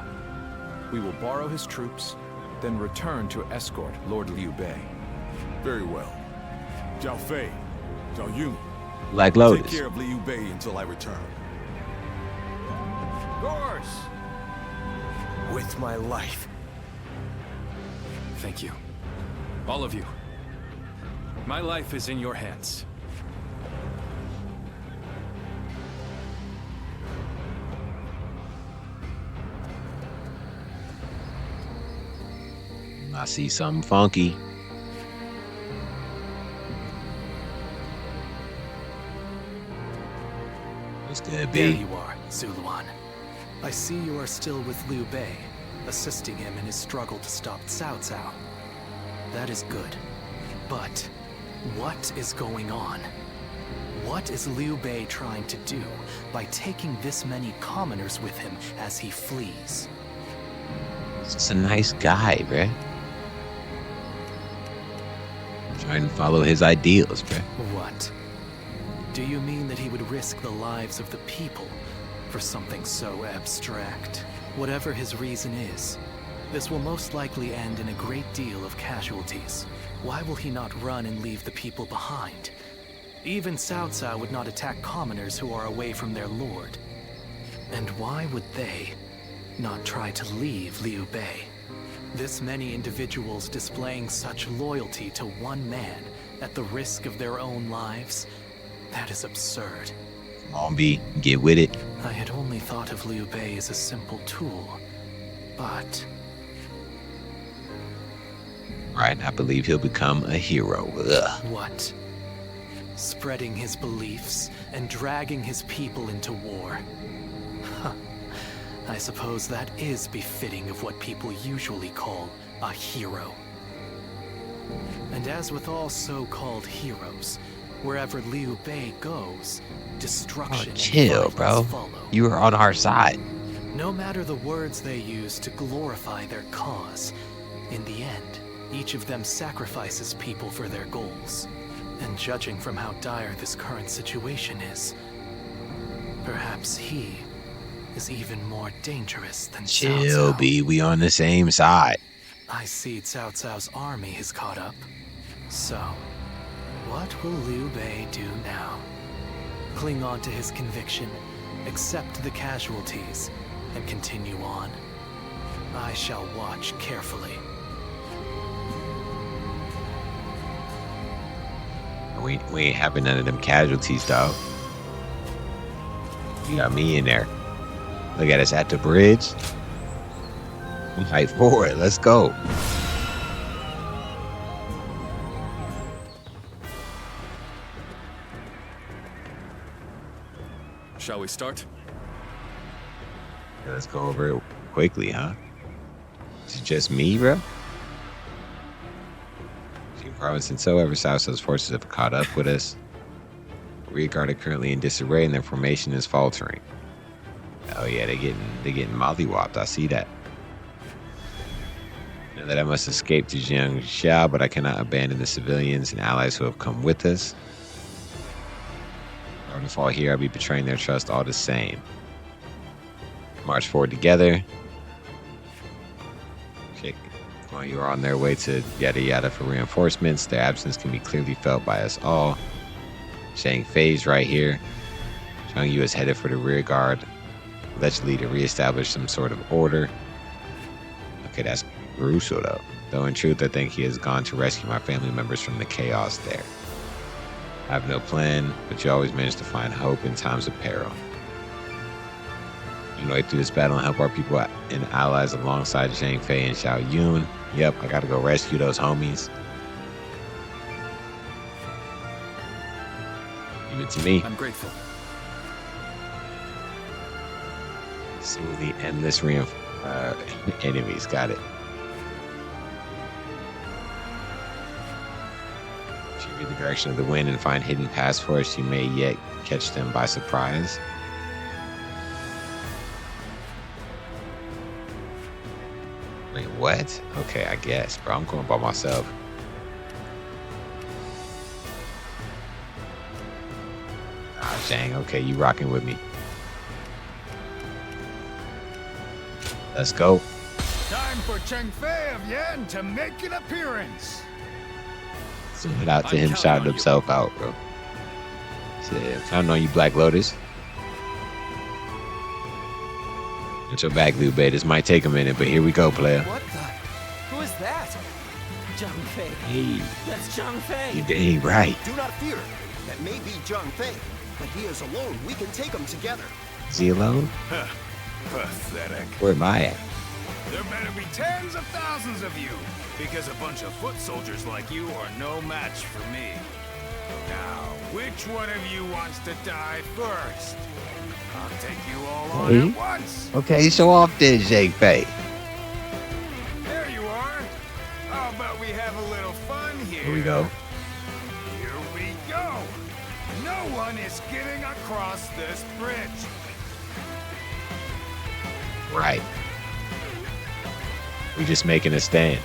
We will borrow his troops, then return to escort Lord Liu Bei. Very well. Zhao Fei, Zhao Yun, Black take Lotus. care of Liu Bei until I return. Of course. With my life. Thank you. All of you. My life is in your hands. I see something funky. What's good, There B? you are, Zuluan. I see you are still with Liu Bei, assisting him in his struggle to stop Cao Cao. That is good. But what is going on? What is Liu Bei trying to do by taking this many commoners with him as he flees? He's just a nice guy, bruh. Trying to follow his ideals, bruh. What? Do you mean that he would risk the lives of the people for something so abstract? Whatever his reason is, this will most likely end in a great deal of casualties. Why will he not run and leave the people behind? Even Cao Cao would not attack commoners who are away from their lord. And why would they not try to leave Liu Bei? This many individuals displaying such loyalty to one man at the risk of their own lives, that is absurd. Come on, B, get with it. I had only thought of Liu Bei as a simple tool, but... Right, I believe he'll become a hero. Ugh. What? Spreading his beliefs and dragging his people into war. Huh. I suppose that is befitting of what people usually call a hero. And as with all so-called heroes, wherever Liu Bei goes, destruction chill, and bro. follow. You are on our side. No matter the words they use to glorify their cause, in the end, each of them sacrifices people for their goals. And judging from how dire this current situation is, perhaps he is even more dangerous than Cao Chill, Cao. B. We on the same side. I see Cao Cao's army has caught up. So, what will Liu Bei do now? Cling on to his conviction, accept the casualties, and continue on? I shall watch carefully. We ain't having none of them casualties, dog. You got me in there. Look at us at the bridge. I'm hyped for it. Let's go. Shall we start? Let's go over it quickly, huh? Is it just me, bro? Province and so ever Cao Cao's forces have caught up with us. Rearguard are currently in disarray and their formation is faltering. Oh yeah, they're getting mollywopped. I see that. Know that I must escape to Jiangxia, but I cannot abandon the civilians and allies who have come with us. If I were to fall here, I'll be betraying their trust all the same. March forward together. Okay. While you are on their way to yada yada for reinforcements, their absence can be clearly felt by us all. Zhang Fei's right here. Zhang Yu is headed for the rear guard, allegedly to reestablish some sort of order. Okay, that's crucial though. Though in truth, I think he has gone to rescue my family members from the chaos there. I have no plan, but you always manage to find hope in times of peril. You know, way through this battle and help our people and allies alongside Zhang Fei and Xiao Yun. Yep, I gotta go rescue those homies. Give it to me. I'm grateful. See the endless enemies. Got it. If you read the direction of the wind and find hidden paths for us, you may yet catch them by surprise. Wait, what? Okay, I guess, bro. I'm going by myself. Ah, dang. Okay, you rocking with me. Let's go. Time for Cheng Fei of Yan to make an appearance. Zoom it out to him shouting himself out, bro. Shit, I'm counting on you, Black Lotus. Get your back, Liu Bei. This might take a minute, but here we go, player. What the? Who is that? Zhang Fei. Hey. That's Zhang Fei. You dang right. Do not fear. That may be Zhang Fei, but he is alone. We can take him together. Is he alone? Pathetic. Where am I at? There better be tens of thousands of you, because a bunch of foot soldiers like you are no match for me. Now, which one of you wants to die first? I'll take you all on at once. Okay, show off then, Zhang Fei. There you are. How about we have a little fun here? Here we go. Here we go. No one is getting across this bridge. Right. We just making a stand.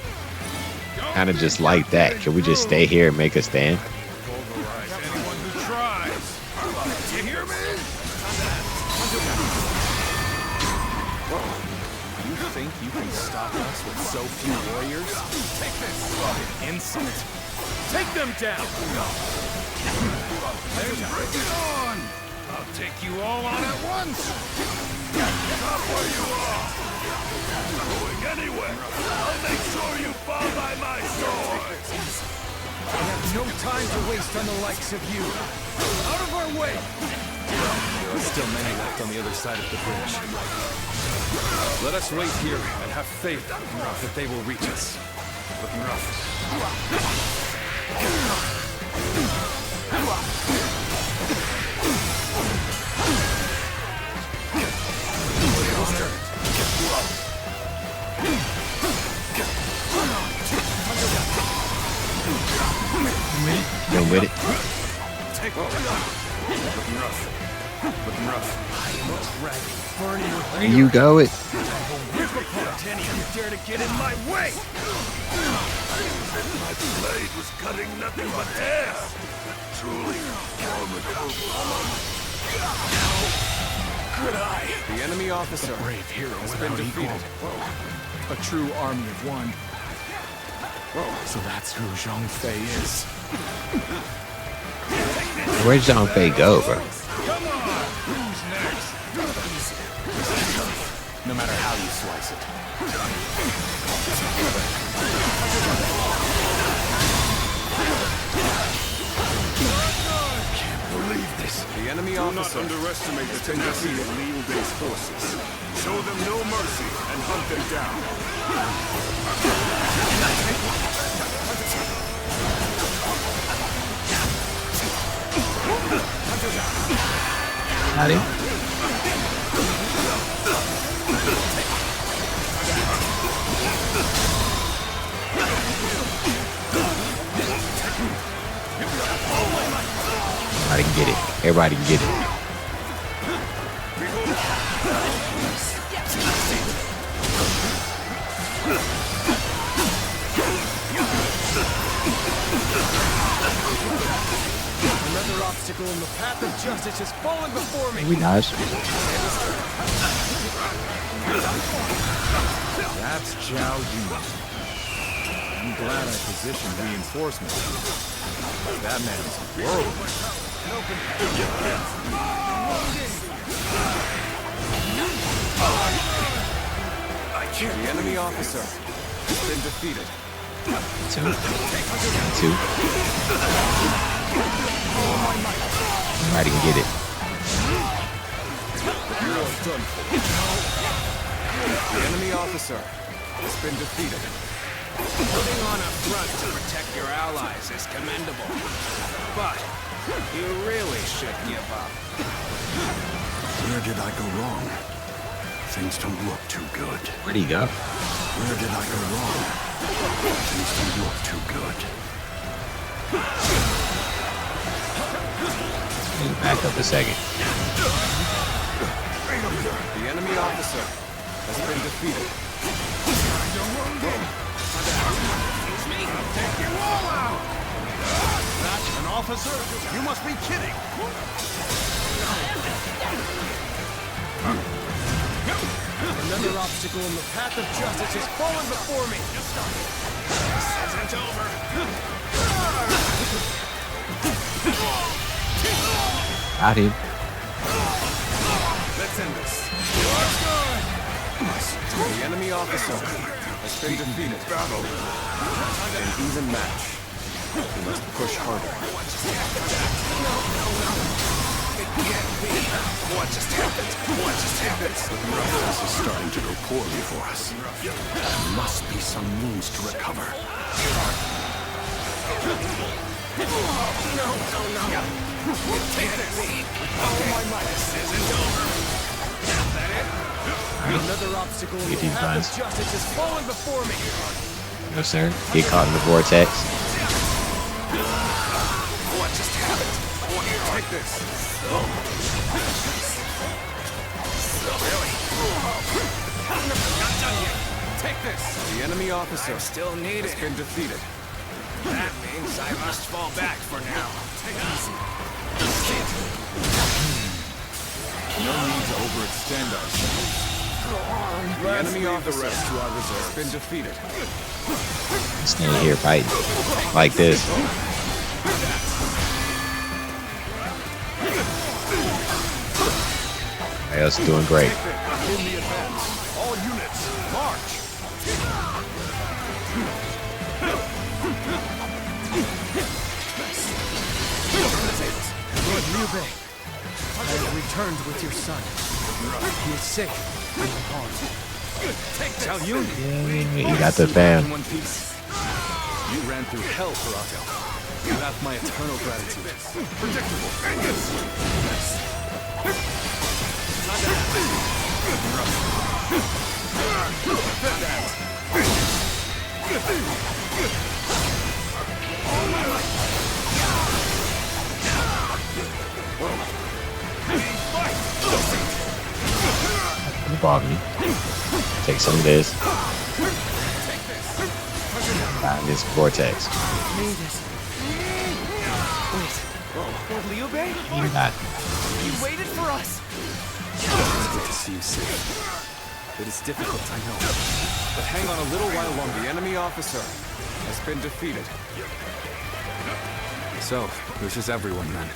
Kind of just like that. Can we just stay here and make a stand? Pulverize anyone who tries. You hear me? You think you can stop us with so few warriors? Take this. Insult. Take them down. Then bring it on. I'll take you all on at once. Stop where you are. Going anywhere. I'll make sure you fall by my sword. I have no time to waste on the likes of you. Out of our way! There are still many left on the other side of the bridge. Let us wait here and have faith that they will reach us. Looking rough. Go with it. Take over. Looking rough. Looking rough. There you go. It. Any of you dare to get in my way? My blade was cutting nothing but air. Truly formidable. Good eye. The enemy officer Brave hero has been defeated. A true army of one. So that's who Zhang Fei is. Where'd Zhang Fei go, bro? Come on. Who's next? No matter how you slice it. Can't believe this. The enemy Do not officer underestimate the tenacity of Liu Bei's forces. Show them no mercy and hunt them down. Got him. Everybody can get it. Everybody can get it. Another obstacle in the path of justice has fallen before me. We nice. That's Zhao Yun. I'm glad I positioned reinforcements. That man's a whirlwind. The enemy officer has been defeated. Two. Everybody can get it. The enemy officer has been defeated. Putting on a front to protect your allies is commendable. But you really should give up. Where did I go wrong? Things don't look too good. Where'd he go? Where did I go wrong? Things don't look too good. Back up a second. The enemy officer has been defeated. Take you all out! That's an officer? You must be kidding! Another obstacle in the path of justice has fallen before me. This isn't over. Got him. Let's end this. The enemy officer has been defeated. An even match. We must push harder. It can't be. What just happened? What just happened? This is starting to go poorly for us. There must be some means to recover. No. It can't be. This isn't over. Is that it? Another obstacle in Get the these path guys. of justice has fallen before me. No, sir. Get caught in the vortex. What just happened? Take this. Really? Not done yet. Take this. The enemy officer I'm still needed. has been defeated. That means I must fall back for now. No need to overextend ourselves. The enemy officer has been defeated. Stand here fighting like this. Everybody else is doing great. In the advance, all units, returned with your son. He is safe and unharmed. Xiao Yun! You got the fam. In one piece. You ran through hell for Otto. You have my eternal gratitude. Predictable. Involve me. Take some of this. Find this vortex. Made it. Wait. Lord Liu Bei? You got You waited for us! It's good to see you safe. It is difficult, I know. But hang on a little while longer. The enemy officer has been defeated. So, this is everyone then.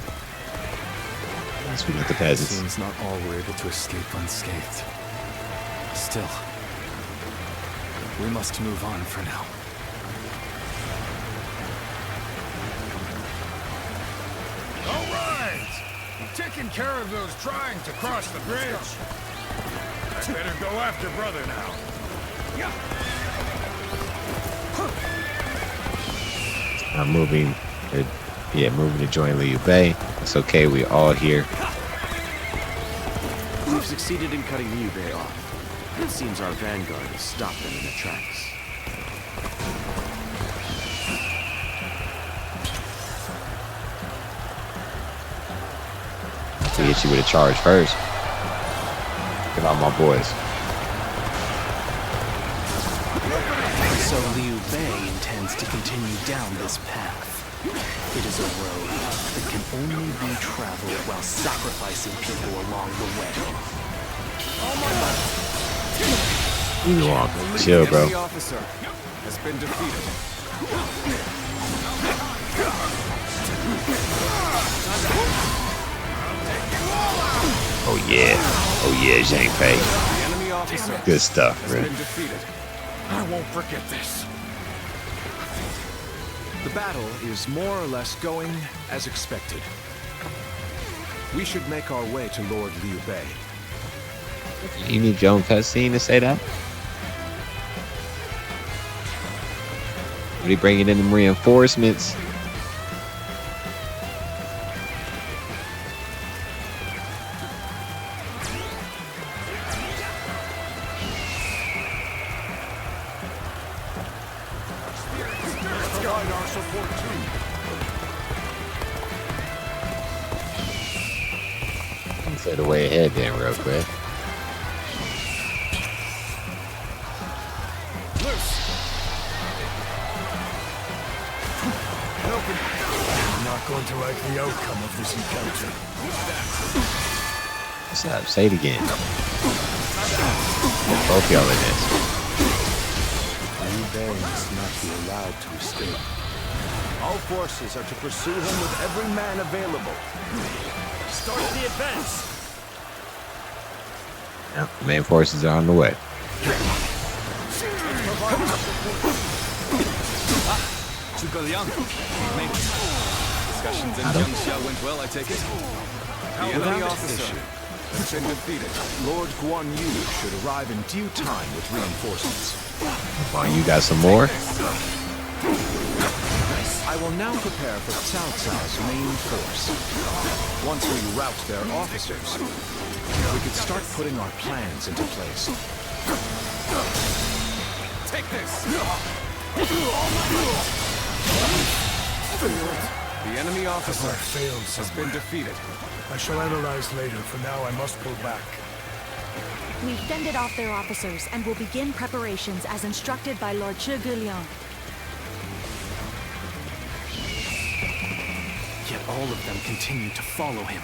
Let's we let the peasants. Seems not all were able to escape unscathed. Still, we must move on for now. All right! Taking care of those trying to cross the bridge. I better go after brother now. I'm moving. Moving to join Liu Bei. It's okay. We all here. We've succeeded in cutting Liu Bei off. It seems our vanguard has stopped them in their tracks. To hit you with a charge first. Get out my boys. So Liu Bei intends to continue down this path. It is a road that can only be traveled while sacrificing people along the way. You want chill, bro. The officer has been defeated. Oh yeah, Zhang Fei. The enemy officer Good stuff, has bro. been defeated. I won't forget this. The battle is more or less going as expected. We should make our way to Lord Liu Bei. You need your own cutscene to say that? Are they bringing in them reinforcements? Provide our support too. Say the way ahead then, real quick. I'm not going to like the outcome of this encounter. What's up? Say it again. Both y'all in this. Liu Bei must not be allowed to escape. All forces are to pursue him with every man available. Start the advance. Yep, main forces are on the way. Zhuge Liang, maybe. Discussions in Jiangxia went well, I take it. The enemy officer has been defeated. Lord Guan Yu should arrive in due time with reinforcements. Oh, you got some more? I will now prepare for Cao Cao's main force. Once we rout their officers, we could start putting our plans into place. Take this. The enemy officer Failed has been defeated. I shall analyze later. For now, I must pull back. We've fended off their officers and will begin preparations as instructed by Lord Zhuge Liang. Yet all of them continue to follow him.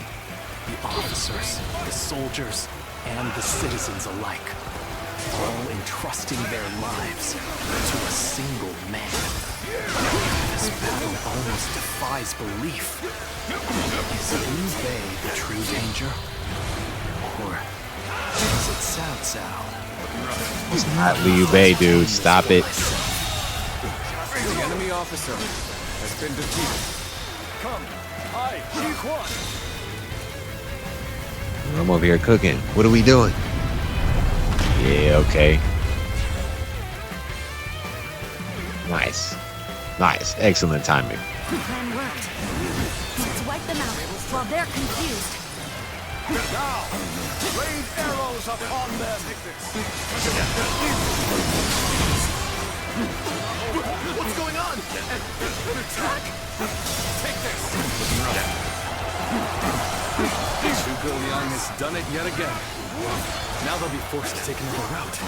The officers, the soldiers, and the citizens alike. All entrusting their lives to a single man. This battle almost defies belief. Is Liu Bei the true danger? Or is it Cao Cao? It's not Liu Bei, dude. Stop it. The enemy officer has been defeated. Come, I, Ji Quan. I'm over here cooking. What are we doing? Yeah, okay. Nice. Nice. Excellent timing. The plan worked. Let's wipe them out while they're confused. Now, rain arrows upon them. What's going on? Attack! Take this! Zhuge Liang has done it yet again. Now they'll be forced to take another route.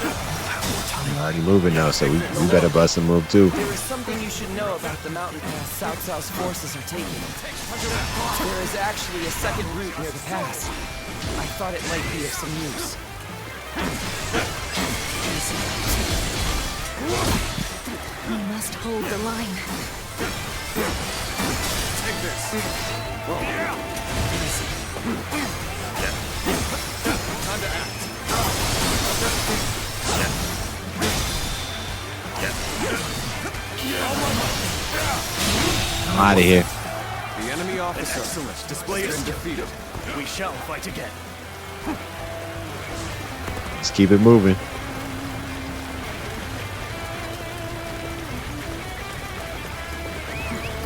I'm already moving now, so we better bust a move too. There is something you should know about the mountain pass Cao Cao's forces are taking. There is actually a second route near the pass. I thought it might be of some use. We must hold the line. Take this. Time to act. I'm out of here. The enemy officer display has been defeated. We shall fight again. Let's keep it moving.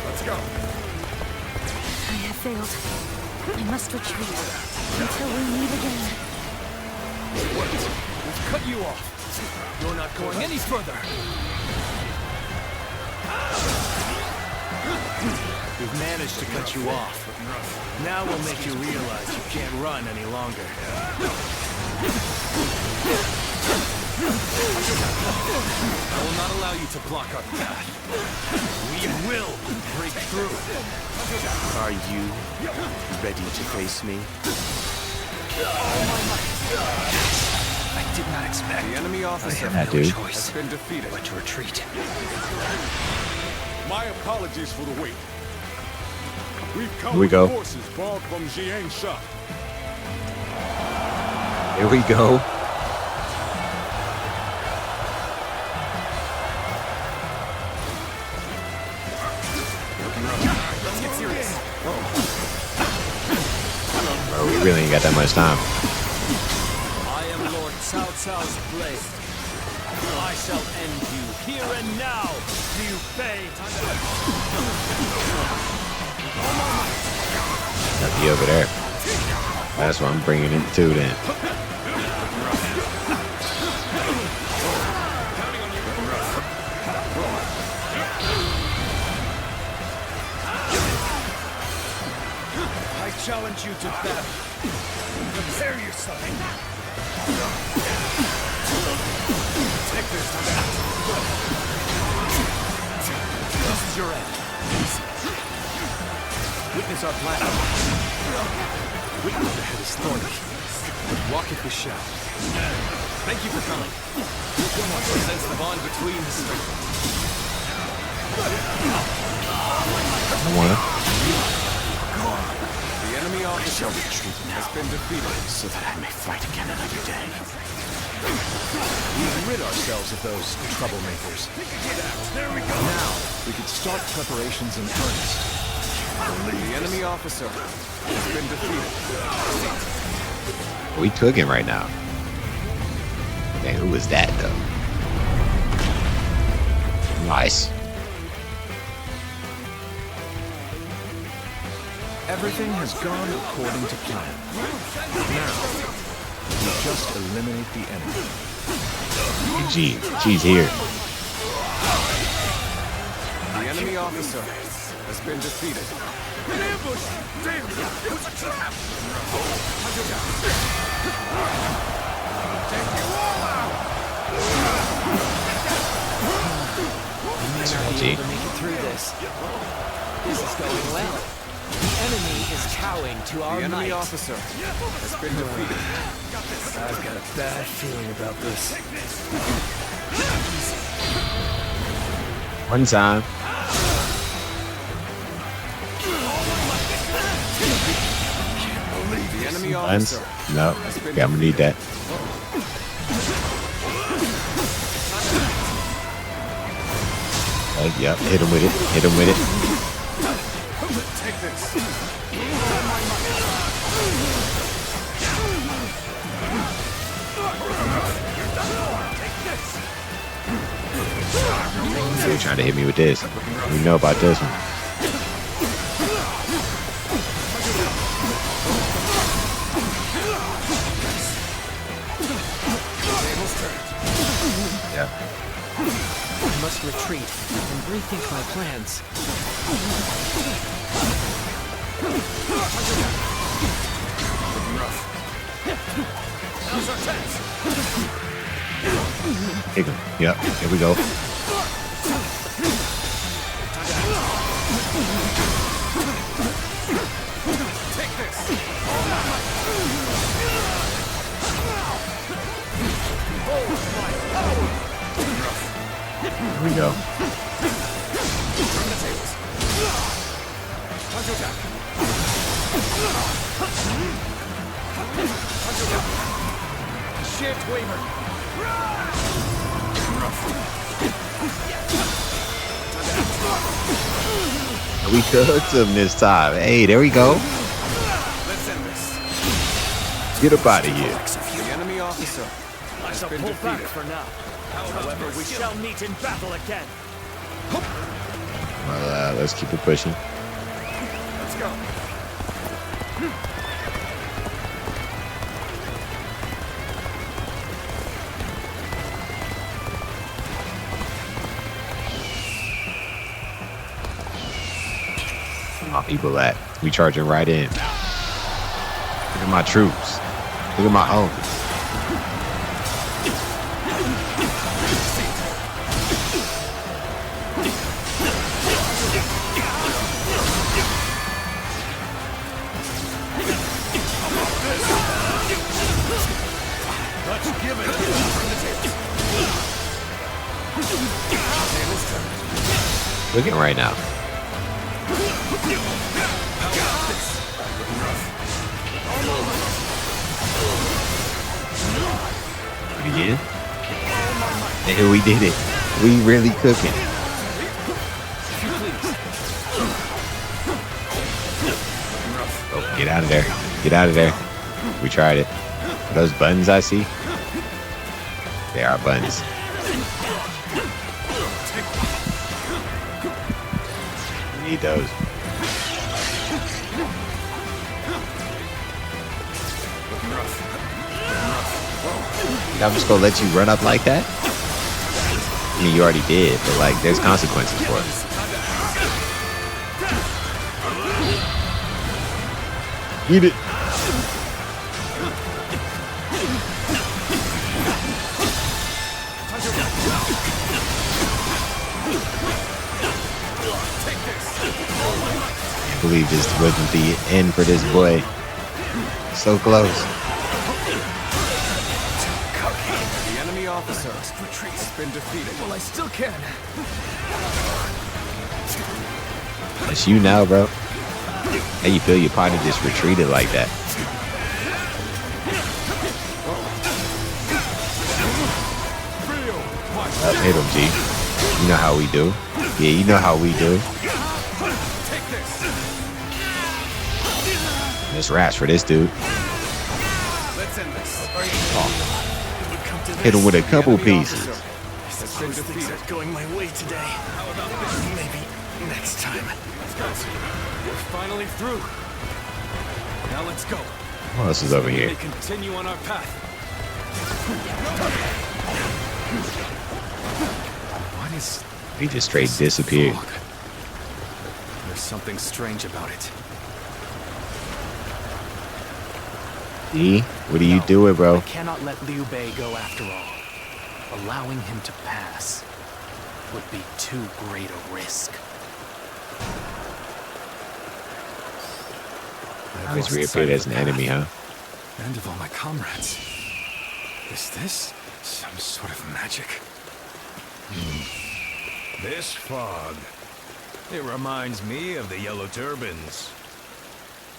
Let's go. I have failed. I must retreat until we meet again. We've cut you off. You're not going any further. We've managed to cut you off. Now we'll make you realize you can't run any longer. I will not allow you to block our path. We will break through. Are you ready to face me? I did not expect The enemy officer has been defeated. but to retreat. My apologies for the wait. We've come Here we with go. forces borrowed from Jiang's shop. Here we go. Let's get serious. Bro, we really ain't got that much time. I am Lord Cao Cao's blade. I shall end you here and now, Liu Bei. Gotta be over there. That's what I'm bringing it to then. I challenge you to battle. Prepare yourself. Take this. This is your end. Witness our plan. Witness the head is thorny. Walk if we shall. Thank you for coming. Sense the bond between us. I wanna. The enemy officer has been defeated. So that I may fight again another day. We've rid ourselves of those troublemakers. Now, we could start preparations in earnest. The enemy officer has been defeated. We cooking right now. Man, who was that though? Nice. Everything has gone according to plan. Now, we just eliminate the enemy. G's here. The enemy officer has been defeated. An ambush! Damn! It was a trap! Take you all out! We may not be able to make it through this. This is going well. The enemy is cowing to our The enemy might. officer has been defeated. I've got a bad feeling about this. One time. The enemy Lens? officer No. Okay, I'm gonna need that. Yep, hit him with it. Hit him with it. Take this! They're trying to hit me with this. We know about this one. Yeah. I must retreat and rethink my plans. Kick him. Yep. Here we go. Take this. Here we go. Shift waver. We cooked him this time. Hey, there we go. Let's end this. Get up out of here. The enemy officer I shall pull back for now. However, we shall meet in battle again. Well, let's keep it pushing. Let's go. My people at. We charging right in. Look at my troops. Look at my homies. Let's give it. Looking right now. Again? Nigga, we did it. We really cooking. Oh, get out of there. Get out of there. We tried it. Are those buttons I see? They are buttons. We need those. I'm just gonna let you run up like that? I mean, you already did, but like, there's consequences for it. Eat it. I can't believe this wasn't the end for this boy. So close. Officer, retreat's been defeated. Well, I still can. It's you now, bro. How you feel your party just retreated like that? Hit him, G. You know how we do. Yeah, you know how we do. This rash for this dude. Let's end this. Oh. Hit him with a couple pieces. I suppose things aren't going my way today. How about this? Maybe next time. We're finally through. Now let's go. What else is over We here? may continue on our path. What is... He just straight disappeared. fog? There's something strange about it. E, what are you doing, bro? I cannot let Liu Bei go after all. Allowing him to pass would be too great a risk. I was reappeared as an enemy, huh? End of all my comrades. Is this some sort of magic? This fog, it reminds me of the Yellow Turbans.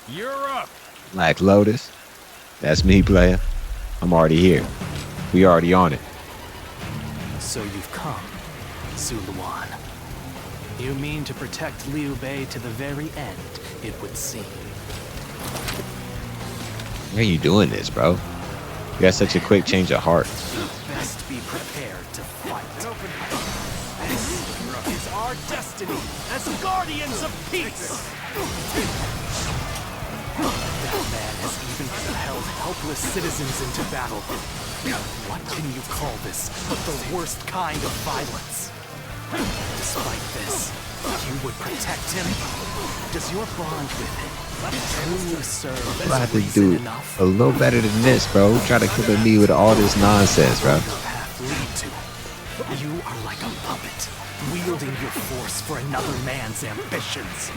You're up! Black Lotus. That's me, player. I'm already here. We already on it. So you've come, Zuluan. You mean to protect Liu Bei to the very end, it would seem. Why are you doing this, bro? You got such a quick change of heart. Best be prepared to fight. This is our destiny as guardians of peace. That man has even compelled helpless citizens into battle. What can you call this but the worst kind of violence? Despite this, you would protect him? Does your bond with him truly serve as I have to reason do enough? a little better than this, bro. Try to come at me with all this nonsense, bro. Path lead to. You are like a puppet, wielding your force for another man's ambitions.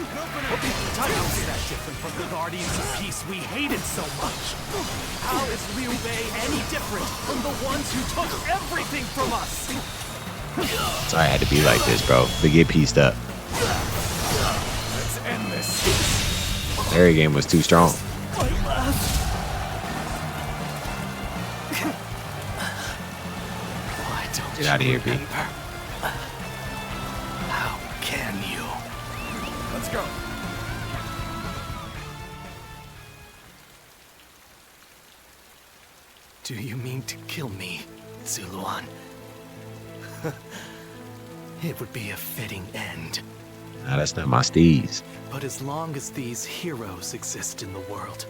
How is that different from the Guardians of Peace we hated so much? How is Liu Bei any different from the ones who took everything from us? Sorry I had to be like this, bro. But get pieced up. Let's end this. Larry game was too strong. Why don't Get out of here, B. How can you? Let's go. Do you mean to kill me, Zuluan? It would be a fitting end. Nah, that's not my steez. But as long as these heroes exist in the world,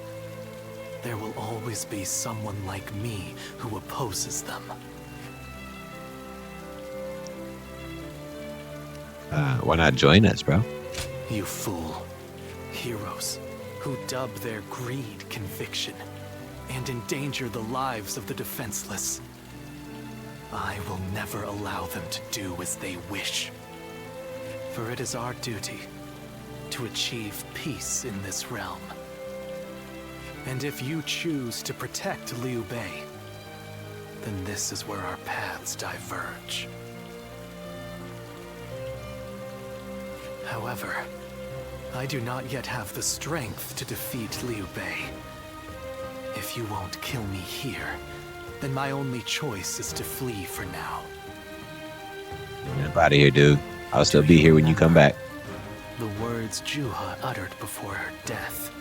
there will always be someone like me who opposes them. Why not join us, bro? You fool. Heroes who dub their greed conviction and endanger the lives of the defenseless. I will never allow them to do as they wish. For it is our duty to achieve peace in this realm. And if you choose to protect Liu Bei, then this is where our paths diverge. However, I do not yet have the strength to defeat Liu Bei. If you won't kill me here, then my only choice is to flee for now. Get out of here, dude. I'll still be here when you come back. The words Juha uttered before her death,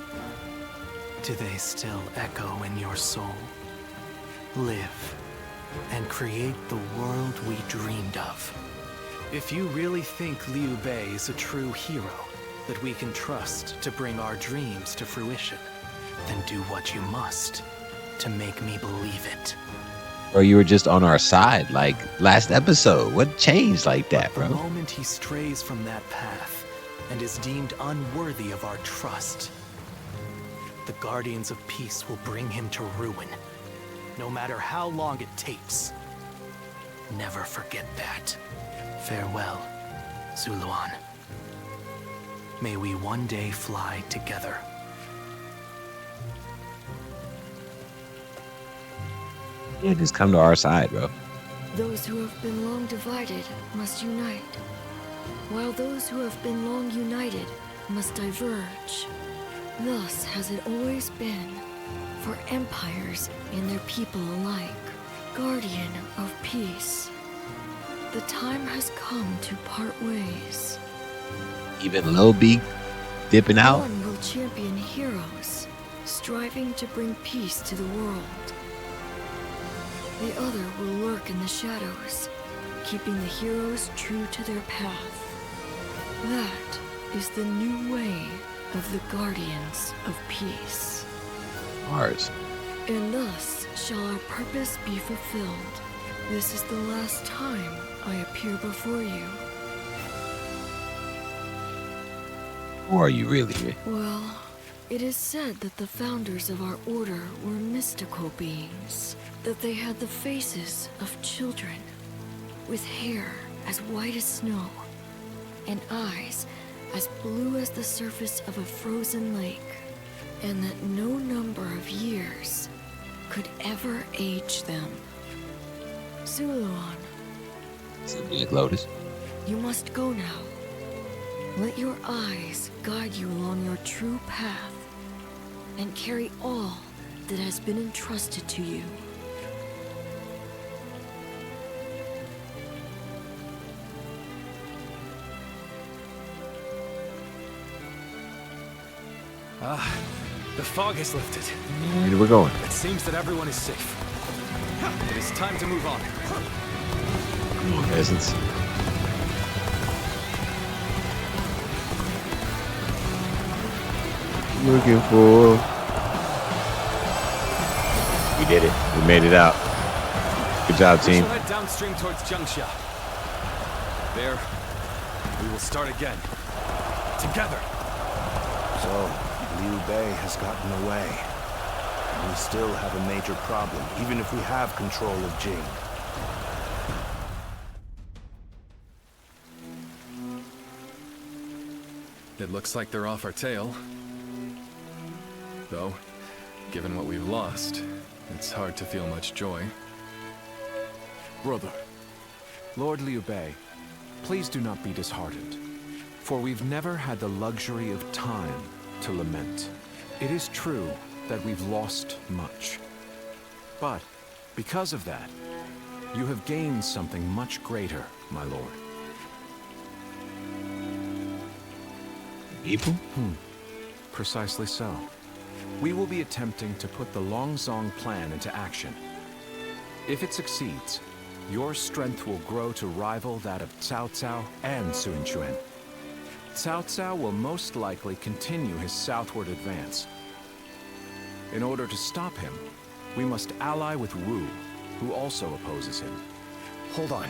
do they still echo in your soul? Live and create the world we dreamed of. If you really think Liu Bei is a true hero that we can trust to bring our dreams to fruition, then do what you must to make me believe it. Bro, you were just on our side, like last episode. What changed like that, bro? The moment he strays from that path and is deemed unworthy of our trust, the Guardians of Peace will bring him to ruin, no matter how long it takes. Never forget that. Farewell, Zuluan. May we one day fly together. Yeah, just come to our side, bro. Those who have been long divided must unite, while those who have been long united must diverge. Thus has it always been for empires and their people alike. Guardian of peace, the time has come to part ways. Even Lil B dipping out. One will champion heroes, striving to bring peace to the world. The other will lurk in the shadows, keeping the heroes true to their path. That is the new way of the Guardians of Peace. Ours. And thus shall our purpose be fulfilled. This is the last time I appear before you. Who are you really? Well, it is said that the founders of our order were mystical beings, that they had the faces of children, with hair as white as snow, and eyes as blue as the surface of a frozen lake, and that no number of years could ever age them. Zuluan. Black Lotus. You must go now. Let your eyes guide you along your true path, and carry all that has been entrusted to you. The fog has lifted. Where we're going? It seems that everyone is safe. It is time to move on. Come on, peasants. Looking for. We did it. We made it out. Good job, We team. shall head downstream towards Jiangxia. There, we will start again. Together. So, Liu Bei has gotten away. And we still have a major problem, even if we have control of Jing. It looks like they're off our tail. Though, given what we've lost, it's hard to feel much joy. Brother. Lord Liu Bei, please do not be disheartened, for we've never had the luxury of time to lament. It is true that we've lost much. But, because of that, you have gained something much greater, my lord. People? Precisely so. We will be attempting to put the Longzong plan into action. If it succeeds, your strength will grow to rival that of Cao Cao and Sun Quan. Cao Cao will most likely continue his southward advance. In order to stop him, we must ally with Wu, who also opposes him. Hold on.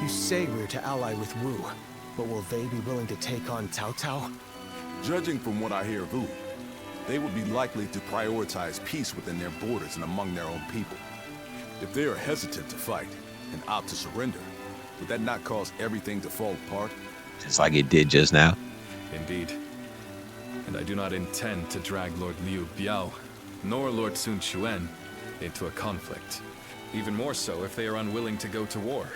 You say we're to ally with Wu, but will they be willing to take on Cao Cao? Judging from what I hear of Wu, they would be likely to prioritize peace within their borders and among their own people. If they are hesitant to fight and opt to surrender, would that not cause everything to fall apart? Just like it did just now. Indeed. And I do not intend to drag Lord Liu Biao, nor Lord Sun Quan, into a conflict. Even more so if they are unwilling to go to war.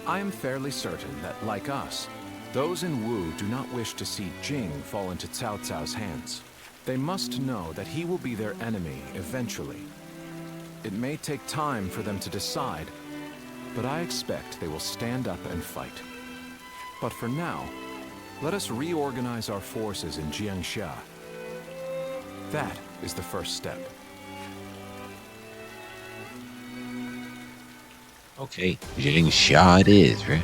I am fairly certain that, like us, those in Wu do not wish to see Jing fall into Cao Cao's hands. They must know that he will be their enemy eventually. It may take time for them to decide, but I expect they will stand up and fight. But for now, let us reorganize our forces in Jiangxia. That is the first step. Okay, Jiangxia it is, right?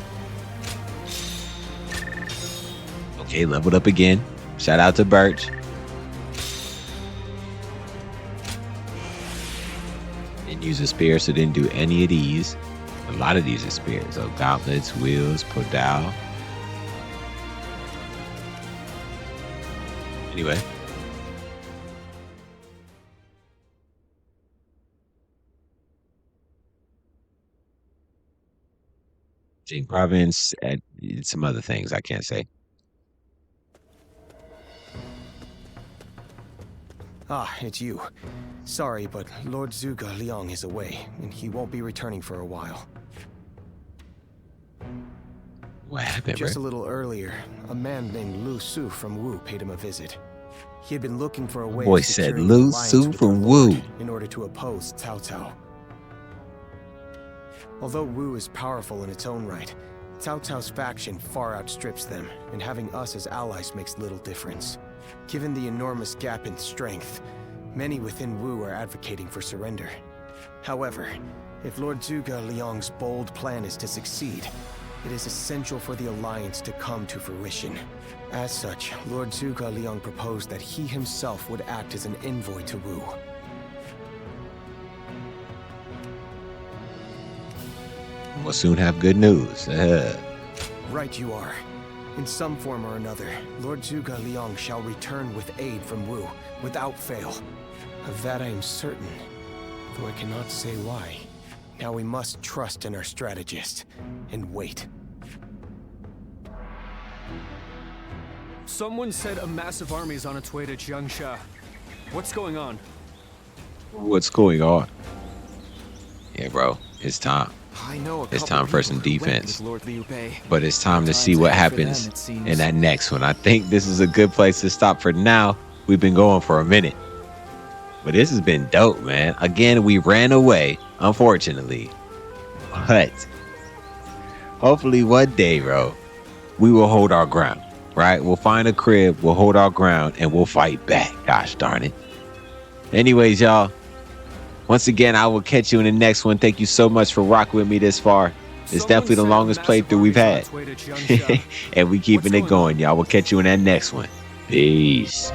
Okay, leveled up again. Shout out to Birch. Didn't use a spear, so didn't do any of these. A lot of these are spears. So gauntlets, wheels, podal. Anyway. Jing province and some other things I can't say. Ah, it's you. Sorry, but Lord Zhuge Liang is away, and he won't be returning for a while. What happened, Just bro? a little earlier, a man named Lu Su from Wu paid him a visit. He had been looking for a way Boy of said securing Lu an alliance Su with from our Wu. lord in order to oppose Cao Cao. Although Wu is powerful in its own right, Cao Cao's faction far outstrips them, and having us as allies makes little difference. Given the enormous gap in strength, many within Wu are advocating for surrender. However, if Lord Zhuge Liang's bold plan is to succeed, it is essential for the alliance to come to fruition. As such, Lord Zhuge Liang proposed that he himself would act as an envoy to Wu. We'll soon have good news. Right you are. In some form or another, Lord Zhuge Liang shall return with aid from Wu, without fail. Of that I am certain, though I cannot say why. Now we must trust in our strategist, and wait. Someone said a massive army is on its way to Jiangxia. What's going on? What's going on? Yeah, bro. It's time. I know It's time for some defense. Lord Liu Bei. But it's time to see what happens in that next one. I think this is a good place to stop for now. We've been going for a minute. But this has been dope, man. Again, we ran away, unfortunately. But hopefully one day, bro, we will hold our ground, right? We'll find a crib, we'll hold our ground, and we'll fight back. Gosh darn it. Anyways, y'all, Once again, I will catch you in the next one. Thank you so much for rocking with me this far. It's definitely the longest playthrough we've had. And we keeping it going, y'all. We'll catch you in that next one. Peace.